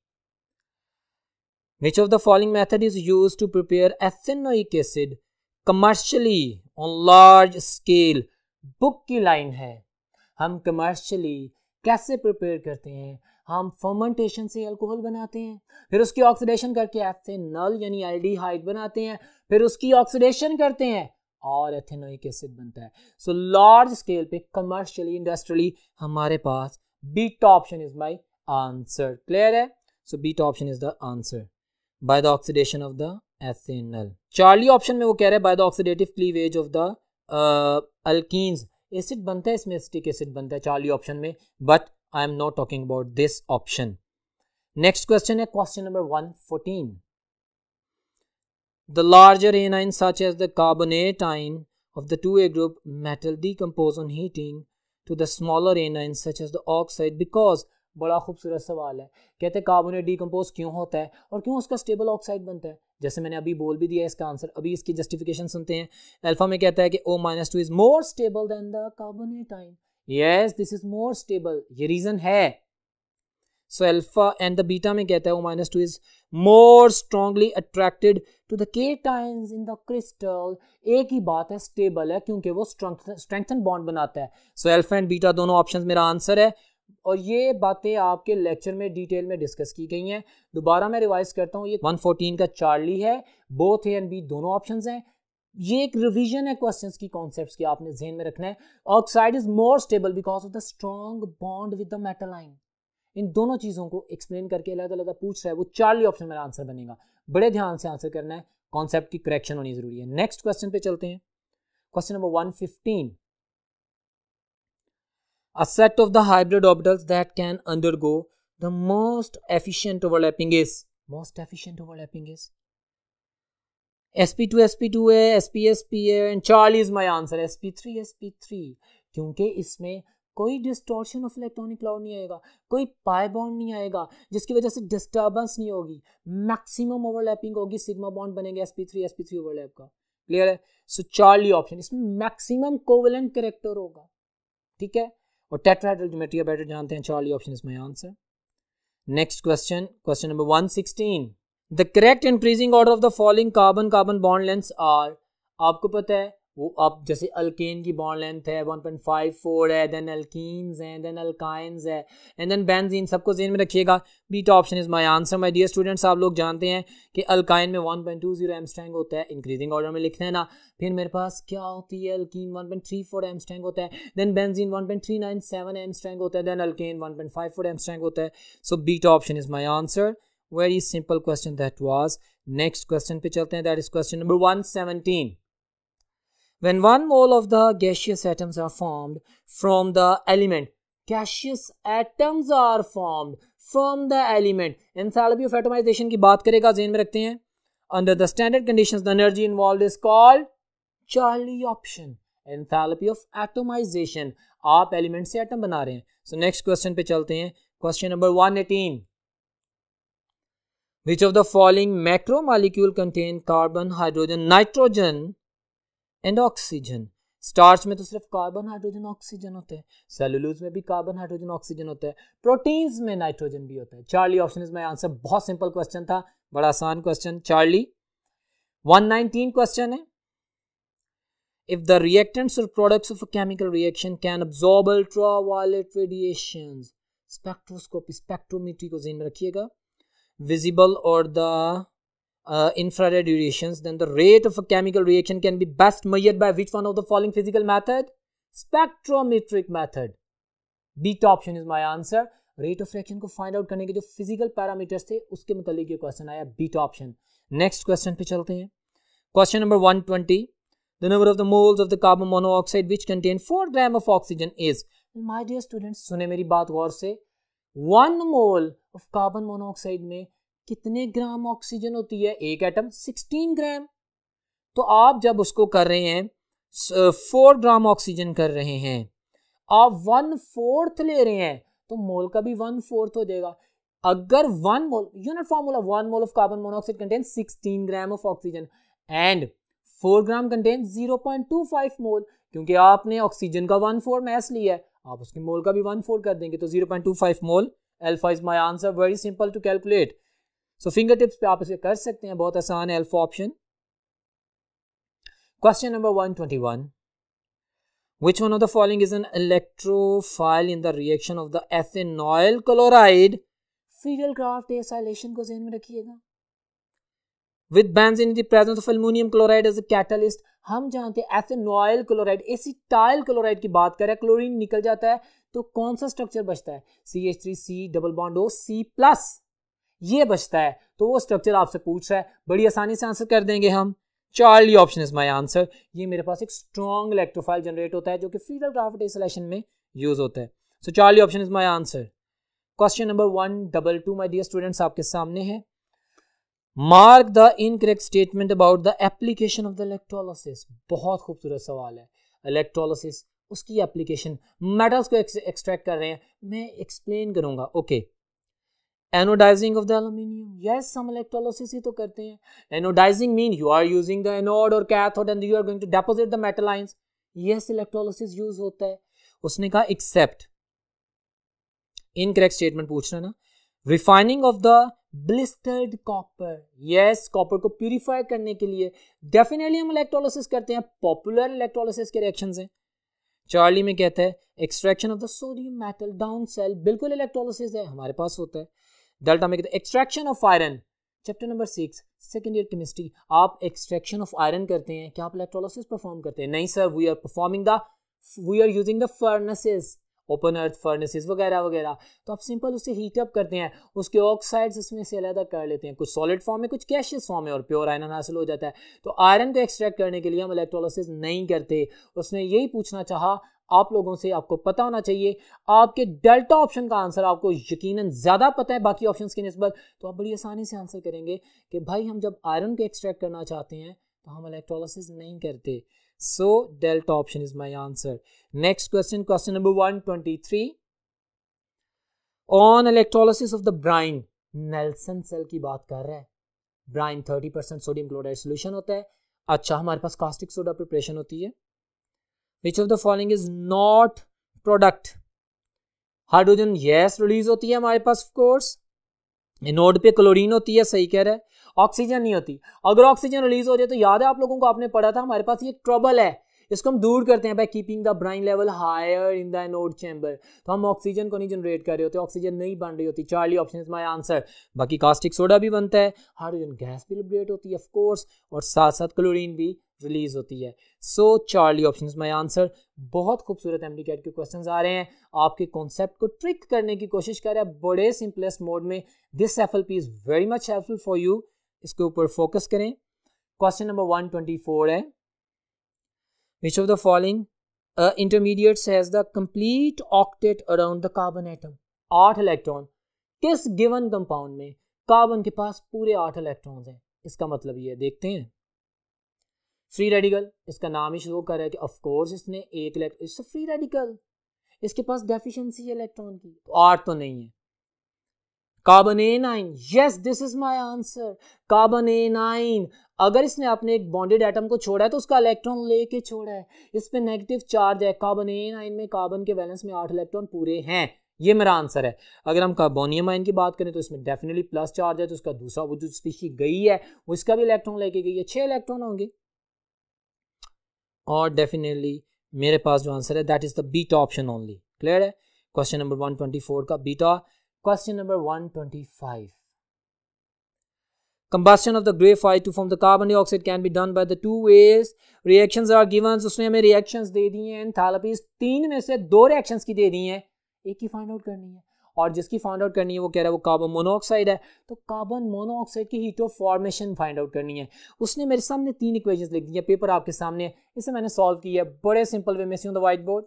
which of the following method is used to prepare ethanoic acid commercially on large scale? Book की line है, हम कमर्शियली कैसे प्रिपेयर करते हैं? हम फर्मेंटेशन से अल्कोहल बनाते हैं, फिर उसकी ऑक्सीडेशन करके एथेनॉल यानी एल्डिहाइड बनाते हैं, फिर उसकी ऑक्सीडेशन करते हैं और एथेनोइक एसिड बनता है। सो लार्ज स्केल पे कमर्शियली इंडस्ट्रियली हमारे पास beta option is my answer. Clear है? So beta option is the answer by the oxidation of the ethanol. Charlie option में वो कह रहे हैं by the oxidative cleavage of the alkenes acid बनता है, इसमें एसिटिक एसिड बनता है चार्ली ऑप्शन में, but I am not talking about this option. Next question है question number 114, the larger anions such as the carbonate ion of the 2A group metal decompose on heating to the smaller anions such as the oxide because। बड़ा खूबसूरत सवाल है। कहते हैं carbonate decompose क्यों होता है और क्यों उसका स्टेबल ऑक्साइड बनता है? जैसे मैंने अभी बोल भी दिया इसका आंसर, अभी इसकी जस्टिफिकेशन सुनते हैं। अल्फा में कहता है कि O-2 is more stable than the carbonate ion. Yes, this is more stable, ये रीजन है। So alpha and the beta में कहता है O-2 is more strongly attracted to the cations in the crystal. एक ही बात है, स्टेबल है क्योंकि वो स्ट्रेंथन बॉन्ड बनाता है। सो अल्फा एंड बीटा दोनों ऑप्शंस मेरा आंसर है, और ये बातें आपके लेक्चर में डिटेल में डिस्कस की गई हैं। दोबारा मैं रिवाइज करता हूँ, ये 114 का चार्ली है, बोथ ए एंड बी दोनों ऑप्शंस हैं। ये एक रिवीजन है क्वेश्चंस की, कॉन्सेप्ट्स की, आपने ध्यान में रखना है। Oxide is more stable because of the strong bond with the metal ion. इन दोनों चीज़ों को एक्सप्लेन करके अलग अलग पूछ रहा है, वो चार्ली ऑप्शन मेरा आंसर बनेगा। बड़े ध्यान से आंसर करना है, कॉन्सेप्ट की करेक्शन होनी जरूरी है। नेक्स्ट क्वेश्चन पे चलते हैं। Question number 115, a set of the hybrid orbitals that can undergo the most efficient overlapping is sp2 sp2 है, sp sp है, and Charlie is my answer, sp3 sp3, क्योंकि इसमें कोई डिस्टॉर्शन ऑफ इलेक्ट्रॉनिक क्लाउड नहीं आएगा, कोई pi bond नहीं आएगा जिसकी वजह से डिस्टर्बेंस नहीं होगी, मैक्सिमम ओवरलैपिंग होगी, सिग्मा बॉन्ड बनेगा sp3 ओवरलैप का। क्लियर है? सो चार्ली ऑप्शन, इसमें मैक्सिमम कोवेलेंट कैरेक्टर होगा। ठीक है? और टेट्राहेड्रल ज्योमेट्री बेटर जानते हैं। Charlie option is my answer. Next question, question number 116, the correct increasing order of the following carbon carbon bond lengths are. आपको पता है वो, अब जैसे अल्केन की बॉन्ड लेंथ है 1.54 है, देन अल्कीन्स हैं, देन अल्काइंस है, एंड देन बेंजीन। सबको ज़हन में रखिएगा, beta option is my answer. My dear students, आप लोग जानते हैं कि अल्काइन में 1.20 एमस्ट्रैंग होता है, इंक्रीजिंग ऑर्डर में लिखना है ना। फिर मेरे पास क्या होती है, अल्कीन 1.34 एमस्ट्रैंग होता है, देन बेंजीन 1.397 एमस्ट्रैंग होता है, देन अल्केन 1.54 एमस्ट्रैंग होता है। So beta option is my answer. Very simple question that was. Next question पे चलते हैं, that is question number 117। When 1 mole of the gaseous atoms are formed from the element, gaseous atoms are formed from the element, enthalpy of atomization की बात करेगा, ज़हन में रखते हैं। Under the standard conditions, the energy involved is called Charlie option, enthalpy of atomization, आप element से atom बना रहे हैं। सो नेक्स्ट क्वेश्चन पे चलते हैं, question number 118, which of the following macromolecule contain carbon, hydrogen, nitrogen and oxygen. Starch में तो सिर्फ कार्बन, हाइड्रोजन, ऑक्सीजन होते हैं, सेलुलोज में भी कार्बन, हाइड्रोजन, ऑक्सीजन होता है, प्रोटीन्स में नाइट्रोजन भी होता है। Charlie option is my answer. बहुत सिंपल क्वेश्चन था, बड़ा आसान क्वेश्चन चार्ली। 119 क्वेश्चन है, if the reactants or products of a chemical reaction can absorb ultraviolet radiations, spectroscopy, spectrometry को ज़हन में रखिएगा, visible or the infrared radiations, then the rate of a chemical reaction can be best measured by which one of the following physical method? Spectrometric method. Beta option is my answer. Rate of reaction को find out करने के जो physical parameters थे उसके मुतालिक ये question आया, beta option. Next question पे चलते हैं, question number 120. The number of the moles of the carbon monoxide which contain 4 grams of oxygen is, my dear students सुने मेरी बात गौर से, 1 mole of carbon monoxide में कितने ग्राम ऑक्सीजन होती है? एक एटम 16 ग्राम। तो आप जब उसको कर रहे हैं 4 ग्राम ऑक्सीजन कर रहे हैं, आप 1/4 ले रहे हैं, तो मोल का भी 1/4 हो जाएगा। अगर 1 mole, unit formula, 1 mole of carbon monoxide contain 16 gram of oxygen and 4 gram contain 0.25 mole, क्योंकि आपने ऑक्सीजन का 1/4 मैस लिया है, आप उसके मोल का भी 1/4 कर देंगे तो 0.25 mole. Alpha is my answer, very simple to calculate. So finger tips पे आप इसे कर सकते हैं, बहुत आसान है alpha option. Question number 121, which one of the following is an electrophile in the reaction of the ethanol chloride, Friedel-Crafts acylation को ध्यान में रखिएगा, with benzene in the presence of aluminum chloride as a catalyst। हम जानते हैं एथेनॉयल chloride, acetyl chloride की बात करें, क्लोरीन निकल जाता है तो कौन सा स्ट्रक्चर बचता है? CH3C double bond O C+, ये बचता है। तो वो स्ट्रक्चर आपसे पूछ रहा है, बड़ी आसानी से आंसर कर देंगे हम। Charlie option is my answer. ये मेरे पास एक स्ट्रॉन्ग इलेक्ट्रोफाइल जनरेट होता है जो कि फ्रीडल-क्राफ्ट एक्सेलेशन में यूज होता है। So Charlie option is my answer. Question number 122 my dear students आपके सामने है, mark the incorrect statement about the application of the electrolysis. बहुत खूबसूरत सवाल है, इलेक्ट्रोलिसिस, उसकी एप्लीकेशन, मेटल्स को एक्सट्रैक्ट कर रहे हैं, मैं एक्सप्लेन करूंगा। Okay, anodizing of the aluminium, yes हम इलेक्ट्रोलिसिस ही तो करते हैं। Anodizing mean you are using the anode और cathode and you are going to deposit the metal ions, yes electrolysis use होता है। उसने कहा एक्सेप्ट, इनकरेक्ट स्टेटमेंट पूछ रहा ना, refining of the blistered copper, yes copper को प्यूरिफाई करने के लिए डेफिनेटली हम इलेक्ट्रोलिसिस करते हैं, पॉपुलर इलेक्ट्रोलिसिस के रिएक्शंस हैं। चार्ली में कहता है extraction of the sodium metal down cell, बिल्कुल इलेक्ट्रोलिसिस है, हमारे पास होता है। डेल्टा में कहते हैं extraction of iron, chapter number 6 second year chemistry, आप एक्सट्रैक्शन ऑफ आयरन करते हैं, क्या आप इलेक्ट्रोलिसिस परफॉर्म करते हैं? नहीं sir, we are using the furnaces, open hearth furnaces वगैरह वगैरह। तो आप सिंपल उसे हीट अप करते हैं, उसके ऑक्साइड्स इसमें से अलग कर लेते हैं, कुछ सॉलिड फॉर्म में, कुछ गैसियस फॉर्म में, और प्योर आयरन हासिल हो जाता है। तो आयरन को एक्सट्रैक्ट करने के लिए हम इलेक्ट्रोलिसिस नहीं करते। उसने यही पूछना चाहा आप लोगों से, आपको पता होना चाहिए। आपके डेल्टा ऑप्शन का आंसर आपको यकीनन ज़्यादा पता है बाकी ऑप्शंस की निस्बत, तो आप बड़ी आसानी से आंसर करेंगे कि भाई हम जब आयरन को एक्सट्रैक्ट करना चाहते हैं तो हम इलेक्ट्रोलिसिस नहीं करते। So delta option is my answer. Next question, question number 123, on electrolysis of the brine, Nelson cell की बात कर रहा है। ब्राइन 30% सोडियम क्लोराइड सोल्यूशन होता है। अच्छा, हमारे पास कास्टिक सोडा प्रिपरेशन होती है। Which of the following is not product? Hydrogen yes release होती है हमारे पास, ऑफ कोर्स। एनोड पे क्लोरीन होती है, सही कह रहा है। ऑक्सीजन नहीं होती। अगर ऑक्सीजन रिलीज हो जाए तो याद है आप लोगों को, आपने पढ़ा था हमारे पास ये ट्रबल है, इसको हम दूर करते हैं by keeping the brine level higher in the anode chamber. तो हम ऑक्सीजन को नहीं जनरेट कर रहे होते, ऑक्सीजन नहीं बन रही होती। Charlie option is my answer. बाकी कास्टिक सोडा भी बनता है, हाइड्रोजन गैस भी लिबरेट होती है ऑफ कोर्स, और साथ साथ क्लोरीन भी रिलीज होती है। So Charlie option is my answer. बहुत खूबसूरत एमडीकैट के क्वेश्चंस आ रहे हैं, आपके कॉन्सेप्ट को ट्रिक करने की कोशिश कर रहे हैं बड़े सिंपलेस्ट मोड में। This FLP is very much helpful for you, इसके ऊपर फोकस करें। क्वेश्चन नंबर 124 है, which of the following intermediates has the complete octet around the carbon atom? 8 electron, किस गिवन कंपाउंड में कार्बन के पास पूरे 8 इलेक्ट्रॉन्स हैं? इसका मतलब ये देखते हैं। फ्री रेडिकल, इसका नाम ही शो कर रहा है कि ऑफ कोर्स इसने एक इलेक्ट्रॉन, इससे फ्री रेडिकल, इसके पास डेफिशिएंसी है इलेक्ट्रॉन की, तो 8 तो नहीं है। Carbon A9, yes this is my answer, carbon A9। अगर इसने अपने एक बॉन्डेड एटम को छोड़ा है तो उसका इलेक्ट्रॉन लेके छोड़ा है, इस पे नेगेटिव चार्ज है। कार्बन A9 में कार्बन के वैलेंस में 8 इलेक्ट्रॉन पूरे हैं, ये मेरा आंसर है। अगर हम कार्बोनियम आयन की बात करें तो इसमें डेफिनेटली प्लस चार्ज है, तो उसका दूसरा वो जो स्पीशीज गई है वो इसका भी इलेक्ट्रॉन लेके गई है, 6 इलेक्ट्रॉन होंगे। और डेफिनेटली मेरे पास जो आंसर है that is the beta option only. Clear है? क्वेश्चन नंबर 124 का beta. Question number 125, combustion of the graphite to form the carbon dioxide can be done by the two ways, reactions are given। उसने हमें reactions दे दी हैं, enthalpies 3 में से 2 reactions की दे दी हैं, एक ही फाइंड आउट करनी है, और जिसकी फाइंड आउट करनी है वो कह रहा है वो कार्बन मोनोऑक्साइड है, तो कार्बन मोनोऑक्साइड की heat of formation find out करनी है। उसने मेरे सामने 3 इक्वेशंस लिख दी हैं, पेपर आपके सामने है, इसे मैंने सॉल्व किया है बड़े सिंपल वे में see on the white board.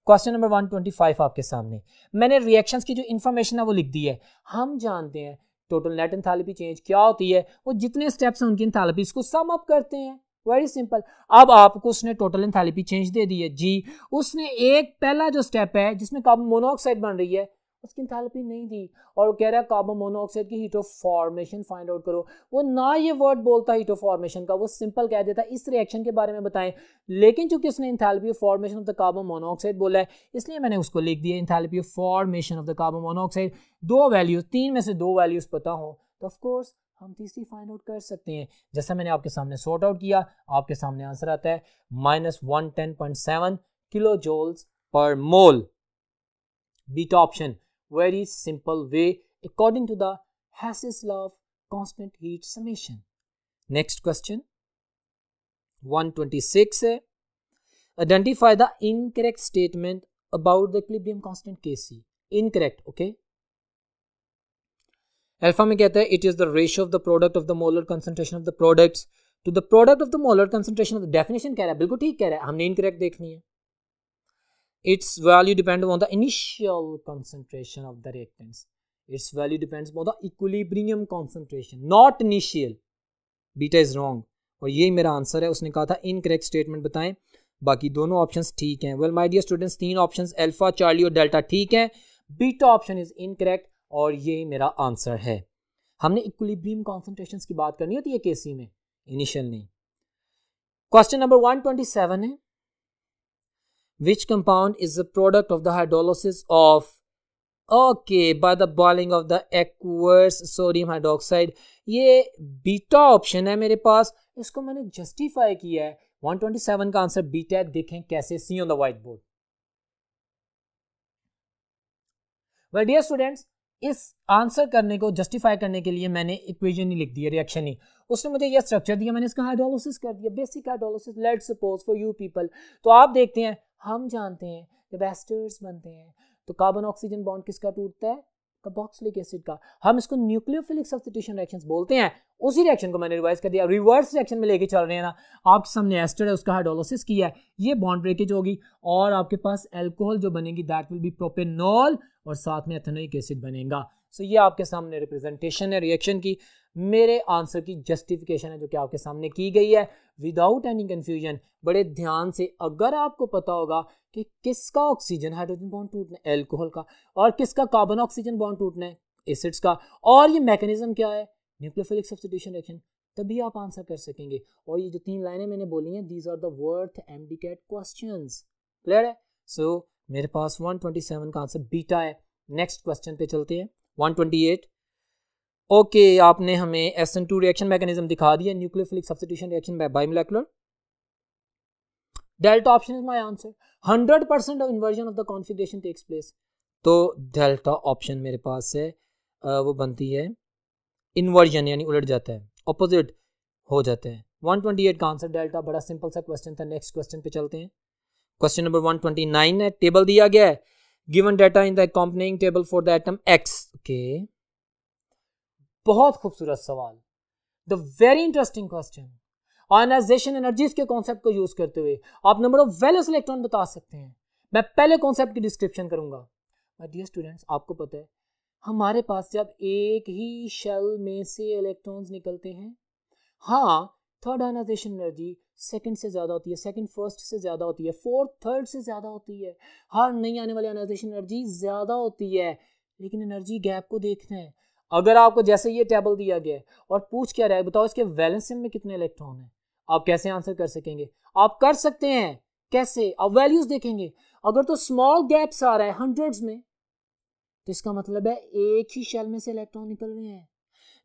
Question number 125 आपके सामने, मैंने रिएक्शंस की जो इन्फॉर्मेशन है वो लिख दी है। हम जानते हैं टोटल नेट एंथैल्पी चेंज क्या होती है, वो जितने स्टेप्स हैं उनकी एंथैल्पीज को सम अप करते हैं, वेरी सिंपल। अब आपको उसने टोटल एंथैल्पी चेंज दे दी है जी, उसने एक पहला जो स्टेप है जिसमें कार्बन मोनोऑक्साइड बन रही है उसकी एंथैल्पी नहीं दी, और वो कह रहा है कार्बन मोनोऑक्साइड की heat of formation find out करो। वो ना ये वर्ड बोलता हीट ऑफ फॉर्मेशन का, वो सिंपल कह देता इस रिएक्शन के बारे में बताएं, लेकिन चूंकि उसने enthalpy of formation of the carbon monoxide बोला है इसलिए मैंने उसको लिख दिया enthalpy of formation of the carbon monoxide. 2 values, 3 में से 2 वैल्यूज पता हो तो ऑफ कोर्स हम तीसरी फाइंड आउट कर सकते हैं। जैसा मैंने आपके सामने सॉर्ट आउट किया, आपके सामने आंसर आता है -110.7 kilo joules per mole. Beta option, very simple way according to the Hess's law of constant heat summation। Next question 126 है, identify the incorrect statement about the equilibrium constant Kc। incorrect, okay। Alpha में कहता है it is the ratio of the product of the molar concentration of the products to the product of the molar concentration of the definition कह रहा है, बिल्कुल ठीक कह रहा है, हमने incorrect देखनी है। Its value depends on the initial concentration of the reactants। Its value depends on the equilibrium concentration, not initial। Beta is wrong, और यही मेरा आंसर है। उसने कहा था इनकरेक्ट स्टेटमेंट बताएं, बाकी दोनों ऑप्शंस ठीक हैं। Well my dear students, 3 options alpha, Charlie और डेल्टा ठीक हैं, बीटा ऑप्शन इज इनकरेक्ट, और यही मेरा आंसर है। हमने इक्विलिब्रियम कॉन्सेंट्रेशंस की बात करनी होती है केसी में, इनिशियल नहीं। क्वेश्चन नंबर 127 है, which compound is the product of the hydrolysis of, okay, by the boiling of the aqueous sodium hydroxide। ये बीटा ऑप्शन है मेरे पास, इसको मैंने जस्टिफाई किया है। 127 का आंसर बीटा है, देखें कैसे, see on the white board. Well dear students, इस आंसर करने को जस्टिफाई करने के लिए मैंने इक्वेशन ही लिख दी है, रिएक्शन ही। उसने मुझे ये स्ट्रक्चर दिया, मैंने इसका हाइड्रोलिसिस कर दिया, basic hydrolysis. Let's suppose for you people, तो आप देखते हैं, हम जानते हैं जब एस्टर्स बनते हैं तो कार्बन ऑक्सीजन बॉन्ड किसका टूटता है, कार्बोक्सिलिक एसिड का। हम इसको न्यूक्लियोफिलिक सब्स्टिट्यूशन रिएक्शंस बोलते हैं। उसी रिएक्शन को मैंने रिवाइज कर दिया, रिवर्स रिएक्शन में लेके चल रहे हैं ना। आपके सामने एस्टर है, उसका हाइड्रोलिसिस किया है, ये बॉन्ड ब्रेकेज होगी, और आपके पास अल्कोहल जो बनेगी दैट विल बी प्रोपेनॉल, और साथ में एथेनोइक एसिड बनेगा। सो ये आपके सामने रिप्रेजेंटेशन है रिएक्शन की, मेरे आंसर की जस्टिफिकेशन है जो कि आपके सामने की गई है विदाउट एनी कंफ्यूजन। बड़े ध्यान से, अगर आपको पता होगा कि किसका ऑक्सीजन हाइड्रोजन बॉन्ड टूटना है, अल्कोहल का, और किसका कार्बन ऑक्सीजन बॉन्ड टूटना है, एसिड्स का, और ये मैकेनिज्म क्या है, न्यूक्लियोफिलिक सब्स्टिट्यूशन रिएक्शन, तभी आप आंसर कर सकेंगे। और ये जो 3 लाइनें मैंने बोली हैं, these are the worth MDCAT questions. Clear है? सो मेरे पास 127 का आंसर बीटा है। नेक्स्ट क्वेश्चन पे चलते हैं, 128। ओके, आपने हमें SN2 रिएक्शन मैकेनिज्म दिखा दिया, nucleophilic substitution reaction by bimolecular. Delta option is my answer. 100% of inversion of the configuration takes place, तो डेल्टा ऑप्शन मेरे पास है, वो बनती है इन्वर्जन, यानी उलट जाता है, ऑपोजिट हो जाता है। 128 का आंसर डेल्टा। बड़ा सिंपल सा क्वेश्चन था। नेक्स्ट क्वेश्चन पे चलते हैं। क्वेश्चन नंबर 129 है, टेबल दिया गया है, given data in the accompanying table for the atom X। Okay, बहुत खूबसूरत सवाल, the very interesting question. Ionization energies के कॉन्सेप्ट को यूज करते हुए आप नंबर ऑफ वैलेंस इलेक्ट्रॉन बता सकते हैं। मैं पहले कॉन्सेप्ट की डिस्क्रिप्शन करूंगा। माय डियर स्टूडेंट्स, आपको पता है हमारे पास जब एक ही शेल में से इलेक्ट्रॉन्स निकलते हैं, हाँ थर्ड आयनाइजेशन एनर्जी सेकंड से ज़्यादा होती है, सेकंड फर्स्ट से ज़्यादा होती है, फोर्थ थर्ड से ज़्यादा होती है, हर नई आने वाली आयनाइजेशन एनर्जी ज़्यादा होती है। लेकिन एनर्जी गैप को देखना है। अगर आपको जैसे ये टेबल दिया गया है और पूछ क्या रहा है, बताओ इसके वैलेंस शेल में कितने इलेक्ट्रॉन हैं, आप कैसे आंसर कर सकेंगे? आप कर सकते हैं। कैसे? आप वैल्यूज देखेंगे। अगर तो स्मॉल गैप्स आ रहा है हंड्रेड्स में, तो इसका मतलब है एक ही शेल में से इलेक्ट्रॉन निकल रहे हैं।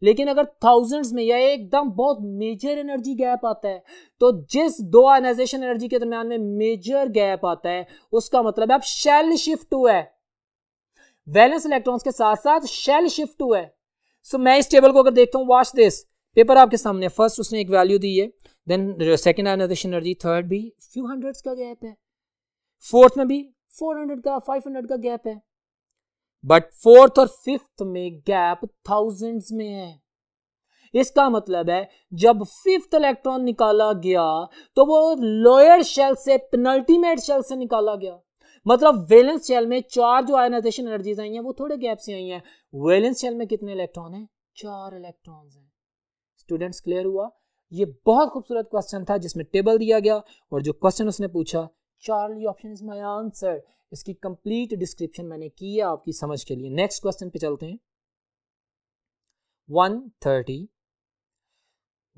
लेकिन अगर थाउजेंड्स में या एकदम बहुत मेजर एनर्जी गैप आता है, तो जिस दो आयनाइजेशन एनर्जी के दरमियान में मेजर गैप आता है, उसका मतलब है अब शेल शिफ्ट हुआ है, वैलेंस इलेक्ट्रॉन्स के साथ साथ शेल शिफ्ट हुआ है। सो मैं इस टेबल को अगर देखता हूं, वॉच दिस, पेपर आपके सामने, फर्स्ट उसने एक वैल्यू दी है, then second ionization energy, third भी फ्यू हंड्रेड्स का गैप है, फोर्थ में भी 400 का 500 का गैप है, बट फोर्थ और फिफ्थ में गैप थाउजेंड्स में है। इसका मतलब है जब फिफ्थ इलेक्ट्रॉन निकाला गया तो वो लोअर शेल से पेनल्टीमेट शेल से निकाला गया। मतलब वैलेंस शेल में चार जो आयनाइजेशन एनर्जीज आई हैं वो थोड़े गैप से आई हैं। वैलेंस शेल में कितने इलेक्ट्रॉन हैं? 4 इलेक्ट्रॉन्स हैं। स्टूडेंट्स क्लियर हुआ? ये बहुत खूबसूरत क्वेश्चन था जिसमें टेबल दिया गया और जो क्वेश्चन उसने पूछा, Charlie option is my answer. इसकी कंप्लीट डिस्क्रिप्शन मैंने की है आपकी समझ के लिए। नेक्स्ट क्वेश्चन पे चलते हैं। 130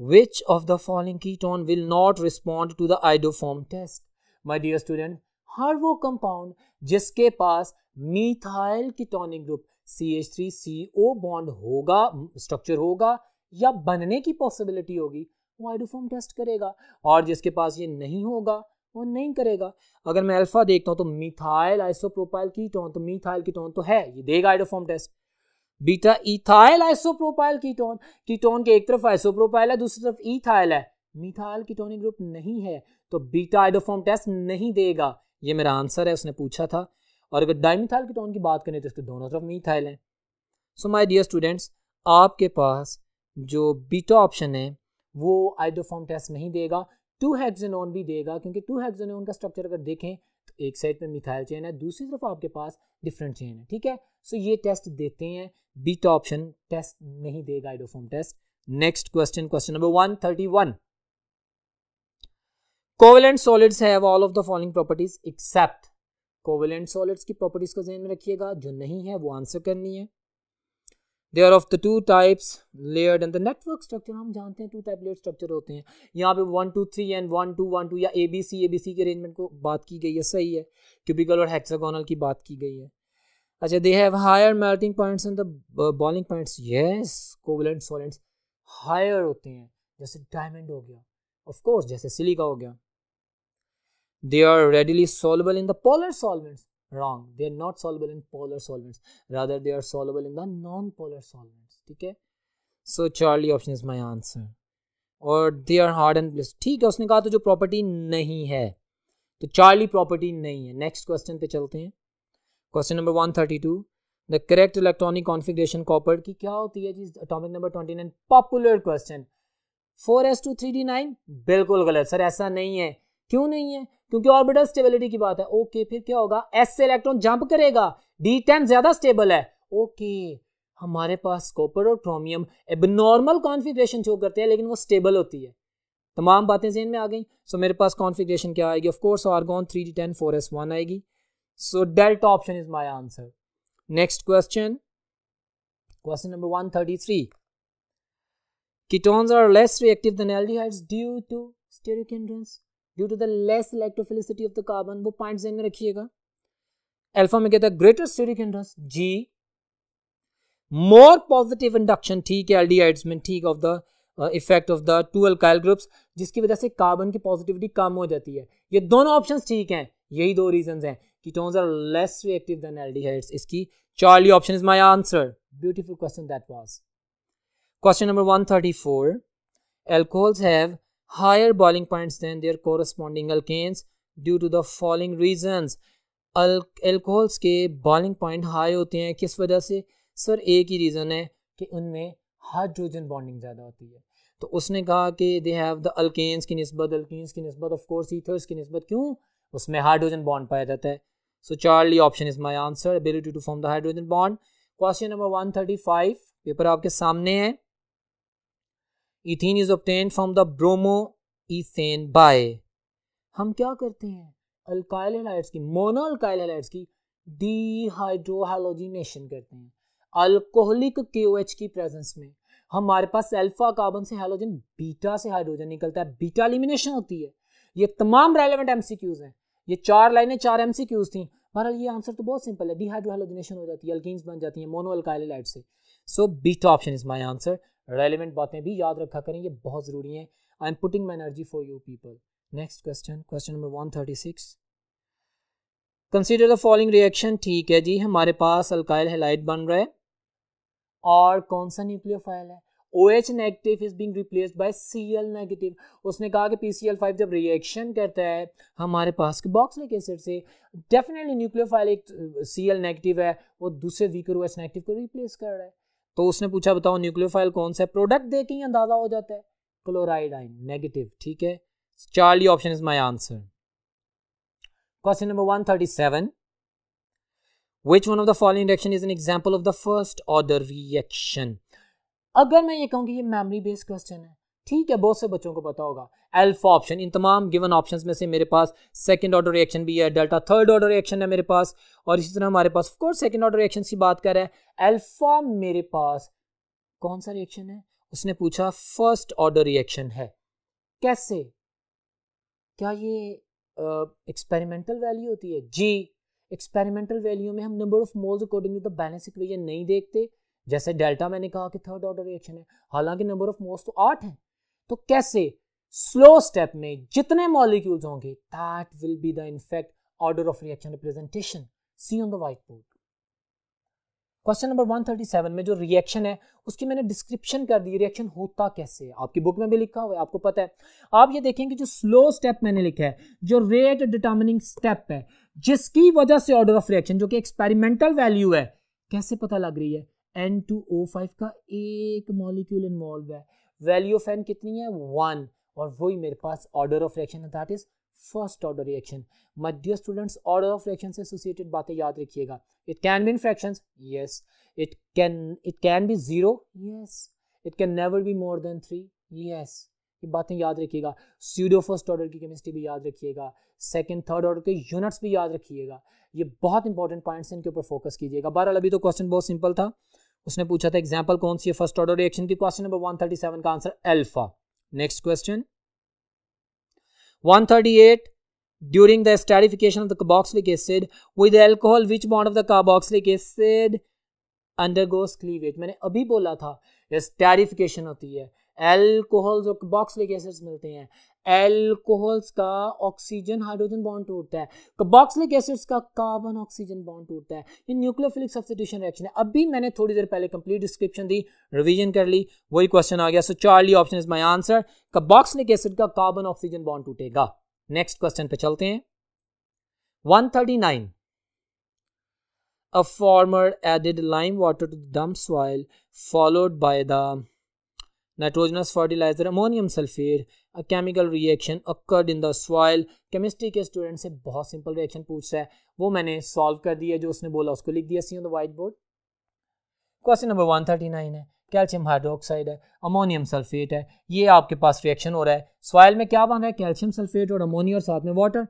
Which of the following ketone will not respond to the iodoform test? My dear student, हर वो कंपाउंड जिसके पास methyl ketonic group CH3CO bond होगा, स्ट्रक्चर होगा या बनने की पॉसिबिलिटी होगी, वो आयोडोफॉर्म टेस्ट करेगा, और जिसके पास ये नहीं होगा वो नहीं करेगा। अगर मैं अल्फा देखता हूं तो मिथाइल आइसोप्रोपाइल कीटोन, तो मिथाइल कीटोन तो है, ये देगा iodoform test. Beta ethyl isopropyl ketone, ketone के एक तरफ आइसोप्रोपाइल है, दूसरी तरफ इथाइल है, मिथाइल कीटोनिक ग्रुप नहीं है, तो बीटा आयोडोफॉर्म टेस्ट नहीं देगा। ये मेरा आंसर है, उसने पूछा था। और अगर डाइमिथाइल कीटोन की बात करें तो इसके दोनों तरफ मिथाइल है। सो माय डियर स्टूडेंट्स, आपके पास जो बीटा ऑप्शन है वो आयोडोफॉर्म टेस्ट नहीं देगा, 2-हेक्सेनोन भी देगा, क्योंकि 2-हेक्सेनोन का स्ट्रक्चर अगर देखें तो एक साइड पे मिथाइल चेन है, दूसरी तरफ आपके पास डिफरेंट चेन है। ठीक है, सो ये टेस्ट देते हैं, बीटा ऑप्शन टेस्ट नहीं देगा iodoform test. Next question, question number 131। Covalent solids have all of the following properties except. Covalent solids की प्रॉपर्टीज को ध्यान में रखिएगा, जो नहीं है वो आंसर करनी है। They are of the two types layered and the network structure, हम जानते हैं 2 टाइप लेयर्ड स्ट्रक्चर होते हैं। यहाँ पे 1 2 3 एंड 1 2 1 2 या ABC के अरेंजमेंट को बात की गई है, सही है। क्यूबिकल और हेक्सागोनल की बात की गई है। अच्छा, they have higher melting points and the boiling points, yes, covalent solids higher होते हैं, जैसे डायमंड हो गया, of course, जैसे सिलिका हो गया। They are readily soluble in the polar solvents. Wrong, they are not soluble in polar solvents, rather they are soluble in the non-polar solvents. ठीक है, so Charlie option is my answer. और they are hard and bliss, ठीक है, उसने कहा तो जो property नहीं है, तो चार्ली प्रॉपर्टी नहीं है। नेक्स्ट क्वेश्चन पे चलते हैं, question number 132। The correct electronic configuration copper की क्या होती है जी? Atomic number 29, popular question. 4s2 3d9, बिल्कुल गलत सर, ऐसा नहीं है। क्यों नहीं है? क्योंकि ऑर्बिटल स्टेबिलिटी की बात है। ओके, फिर क्या होगा? s से इलेक्ट्रॉन जंप करेगा, d10 ज्यादा स्टेबल है। ओके, हमारे पास कॉपर और क्रोमियम एबनॉर्मल कॉन्फ़िगरेशन शो करते हैं, लेकिन वो स्टेबल होती है। तमाम बातें ज़हन में आ गई। सो मेरे पास कॉन्फ़िगरेशन क्या आएगी? Of course argon 3d10 4s1 आएगी। So delta option is my answer. Next question, question number 133। Ketones are less reactive than aldehydes due to steric hindrance, due to the less electrophilicity of the carbon. वो point ध्यान में रखिएगा। Alpha में कहता है greater steric hindrance, जी। More positive induction, ठीक है, एल्डिहाइड्स में, ठीक, of the effect of the 2 alkyl groups, जिसकी वजह से कार्बन की पॉजिटिविटी कम हो जाती है। ये दोनों ऑप्शंस ठीक हैं, यही 2 रीजंस हैं। Ketones are less reactive than aldehydes, इसकी Charlie option is my answer. Beautiful question that was. Question number 134। Alcohols have higher boiling points than their corresponding alkanes due to the following reasons. Alcohols के boiling point high होते हैं, किस वजह से? Sir एक ही reason है कि उनमें हाइड्रोजन बॉन्डिंग ज़्यादा होती है। तो उसने कहा कि दे हैव द अल्केन्स की निस्बत, अल्कीन्स की निस्बत, ऑफ कोर्स ईथर्स की निस्बत, क्यों? उसमें हाइड्रोजन बॉन्ड पाया जाता है। So Charlie option is my answer, ability to form the hydrogen bond. Question number 135, paper आपके सामने है। Ethene is obtained from the bromo ethane by, हम क्या करते हैं अल्काइल हैलाइड्स की, मोनो अल्काइल हैलाइड्स की डीहाइड्रोहैलोजिनेशन करते हैं। अल्कोहलिक KOH की प्रेजेंस में हमारे पास अल्फा कार्बन से हैलोजन, बीटा से हाइड्रोजन निकलता है, बीटा एलिमिनेशन होती है। ये तमाम रेलेवेंट एमसीक्यूज हैं, ये 4 लाइनें 4 एमसीक्यूज थी। बहरहाल ये आंसर तो बहुत सिंपल है, डीहाइड्रोहैलोजिनेशन हो जाती है, अल्कीन्स बन जाती हैं मोनो अल्काइल हैलाइड से। सो beta option is my answer. Relevant बातें भी याद रखा करें, ये बहुत जरूरी है। I am putting my energy for you people. Next question, question number 136। Consider the following reaction. ठीक है जी, हमारे पास अल्काइल हैलाइड बन रहा है और कौन सा न्यूक्लियोफाइल है, OH negative is being replaced by Cl negative. उसने कहा कि PCl5 जब रिएक्शन करता है हमारे पास कार्बोक्सिलिक एसिड से, डेफिनेटली न्यूक्लियोफाइल एक Cl नेगेटिव है, वो दूसरे वीकर OH नेगेटिव को रिप्लेस कर रहा है। तो उसने पूछा बताओ न्यूक्लियोफाइल कौन सा है, प्रोडक्ट देख ही अंदाजा हो जाता है, क्लोराइड आयन नेगेटिव। ठीक है, Charlie option is my answer. Question number 137। Which one of the following reaction is an example of the first order reaction? अगर मैं ये कहूँ कि ये मेमोरी बेस्ड क्वेश्चन है, ठीक है, बहुत से बच्चों को पता होगा। अल्फा ऑप्शन, इन तमाम गिवन ऑप्शंस में से मेरे पास सेकंड ऑर्डर रिएक्शन भी है, डेल्टा थर्ड ऑर्डर रिएक्शन है मेरे पास, और इसी तरह हमारे पास of course second order reaction की बात कर रहा है। अल्फा मेरे पास कौन सा रिएक्शन है, उसने पूछा फर्स्ट ऑर्डर रिएक्शन है। कैसे, क्या ये एक्सपेरिमेंटल वैल्यू होती है? जी, एक्सपेरिमेंटल वैल्यू में हम number of moles according to the balance equation नहीं देखते। जैसे डेल्टा मैंने कहा कि थर्ड ऑर्डर रिएक्शन है, हालांकि नंबर ऑफ मोल्स तो 8 हैं। तो कैसे, स्लो स्टेप में जितने मॉलिक्यूल्स होंगे that will be the in fact order of reaction representation. See on the white board. Question number 137 में जो रिएक्शन है उसकी मैंने डिस्क्रिप्शन कर दी, रिएक्शन होता कैसे है, आपकी बुक में भी लिखा हुआ है, आपको पता है। आप ये देखेंगे जो स्लो स्टेप मैंने लिखा है, जो रेट डिटर्मिनिंग स्टेप है, जिसकी वजह से ऑर्डर ऑफ रिएक्शन जो कि एक्सपेरिमेंटल वैल्यू है, कैसे पता लग रही है, N2O5 का एक मॉलिक्यूल इन्वॉल्व है, वैल्यू ऑफ N कितनी है 1, और वही मेरे पास ऑर्डर ऑफ रिएक्शन है, that is first order reaction. My dear students, order of reaction से एसोसिएटेड बातें याद रखिएगा। It can be in fractions, yes, it can be 0, yes, it can never be more than 3, yes, ये बातें याद रखिएगा। Pseudo first order की chemistry भी याद रखिएगा, सेकंड थर्ड ऑर्डर के यूनिट्स भी याद रखिएगा। ये बहुत इंपॉर्टेंट पॉइंट्स हैं, इनके ऊपर फोकस कीजिएगा। बहरहाल अभी तो क्वेश्चन बहुत सिंपल था, उसने पूछा था एग्जांपल कौन सी है फर्स्ट ऑर्डर रिएक्शन की। क्वेश्चन नंबर 137 का answer alpha. Next question 138। During the esterification of the carboxylic acid with alcohol, which bond of the carboxylic acid undergoes cleavage? मैंने अभी बोला था esterification होती है, अल्कोहल्स और कार्बोक्सिलिक एसिड्स मिलते हैं, अल्कोहल्स का ऑक्सीजन हाइड्रोजन बॉन्ड टूटता है, कार्बोक्सिलिक एसिड्स का कार्बन ऑक्सीजन बॉन्ड टूटता है। ये न्यूक्लियोफिलिक सब्स्टिट्यूशन रिएक्शन है। अभी मैंने थोड़ी देर पहले कंप्लीट डिस्क्रिप्शन दी, रिवीजन कर ली, वही क्वेश्चन आ गया। So Charlie option is my answer, carboxylic acid का कार्बन ऑक्सीजन बॉन्ड टूटेगा। नेक्स्ट क्वेश्चन पे चलते हैं। 139। A farmer added lime water to the dump soil followed by the nitrogenous fertilizer ammonium sulfate. A chemical reaction occurred in the soil. Chemistry के student से बहुत simple reaction पूछ रहा है, वो मैंने सॉल्व कर दिया, जो उसने बोला उसको लिख दिया see on the white board. Question number 139 है, कैल्शियम हाइड्रोक्साइड है, अमोनियम सल्फेट है, ये आपके पास रिएक्शन हो रहा है। सॉइल में क्या बन रहा है, कैल्शियम सल्फेट और अमोनिया और साथ में वाटर।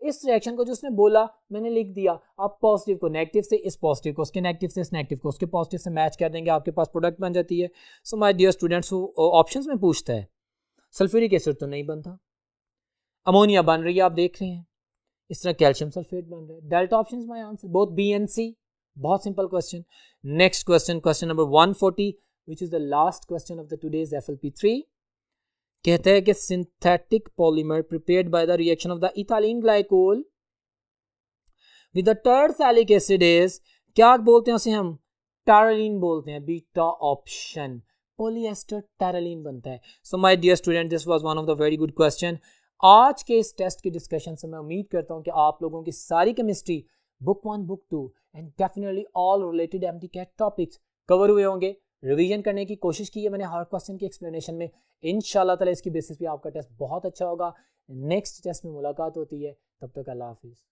इस रिएक्शन को जो उसने बोला मैंने लिख दिया। आप पॉजिटिव को नेगेटिव से, इस पॉजिटिव को उसके नेगेटिव से, इस नेगेटिव को उसके पॉजिटिव से मैच कर देंगे, आपके पास प्रोडक्ट बन जाती है। So my dear students, options में पूछता है सल्फ्यूरिक एसिड तो नहीं बनता, अमोनिया बन रही है आप देख रहे हैं, इस तरह कैल्शियम सल्फेट बन रहा है। Delta option is my answer, both B and C. बहुत simple question. Next question, question number 140 which is the last question of the today's FLP3, कहते हैं कि synthetic polymer prepared by the reaction of the ethylene glycol with the tersalic acid is, क्या बोलते हैं उसे हम, टेरालीन बोलते हैं। बीटा ऑप्शन, पॉलीएस्टर टेरालीन बनता है। So my dear student, this was one of the very good question. आज के इस टेस्ट की डिस्कशन से मैं उम्मीद करता हूं कि आप लोगों की सारी chemistry book 1 book 2 and definitely all related MD-CAT topics cover हुए होंगे। रिवीजन करने की कोशिश की है मैंने हर क्वेश्चन की एक्सप्लेनेशन में। इंशाल्लाह ताला इसकी बेसिस पे आपका टेस्ट बहुत अच्छा होगा। नेक्स्ट टेस्ट में मुलाकात होती है, तब तक अल्लाह हाफिज़।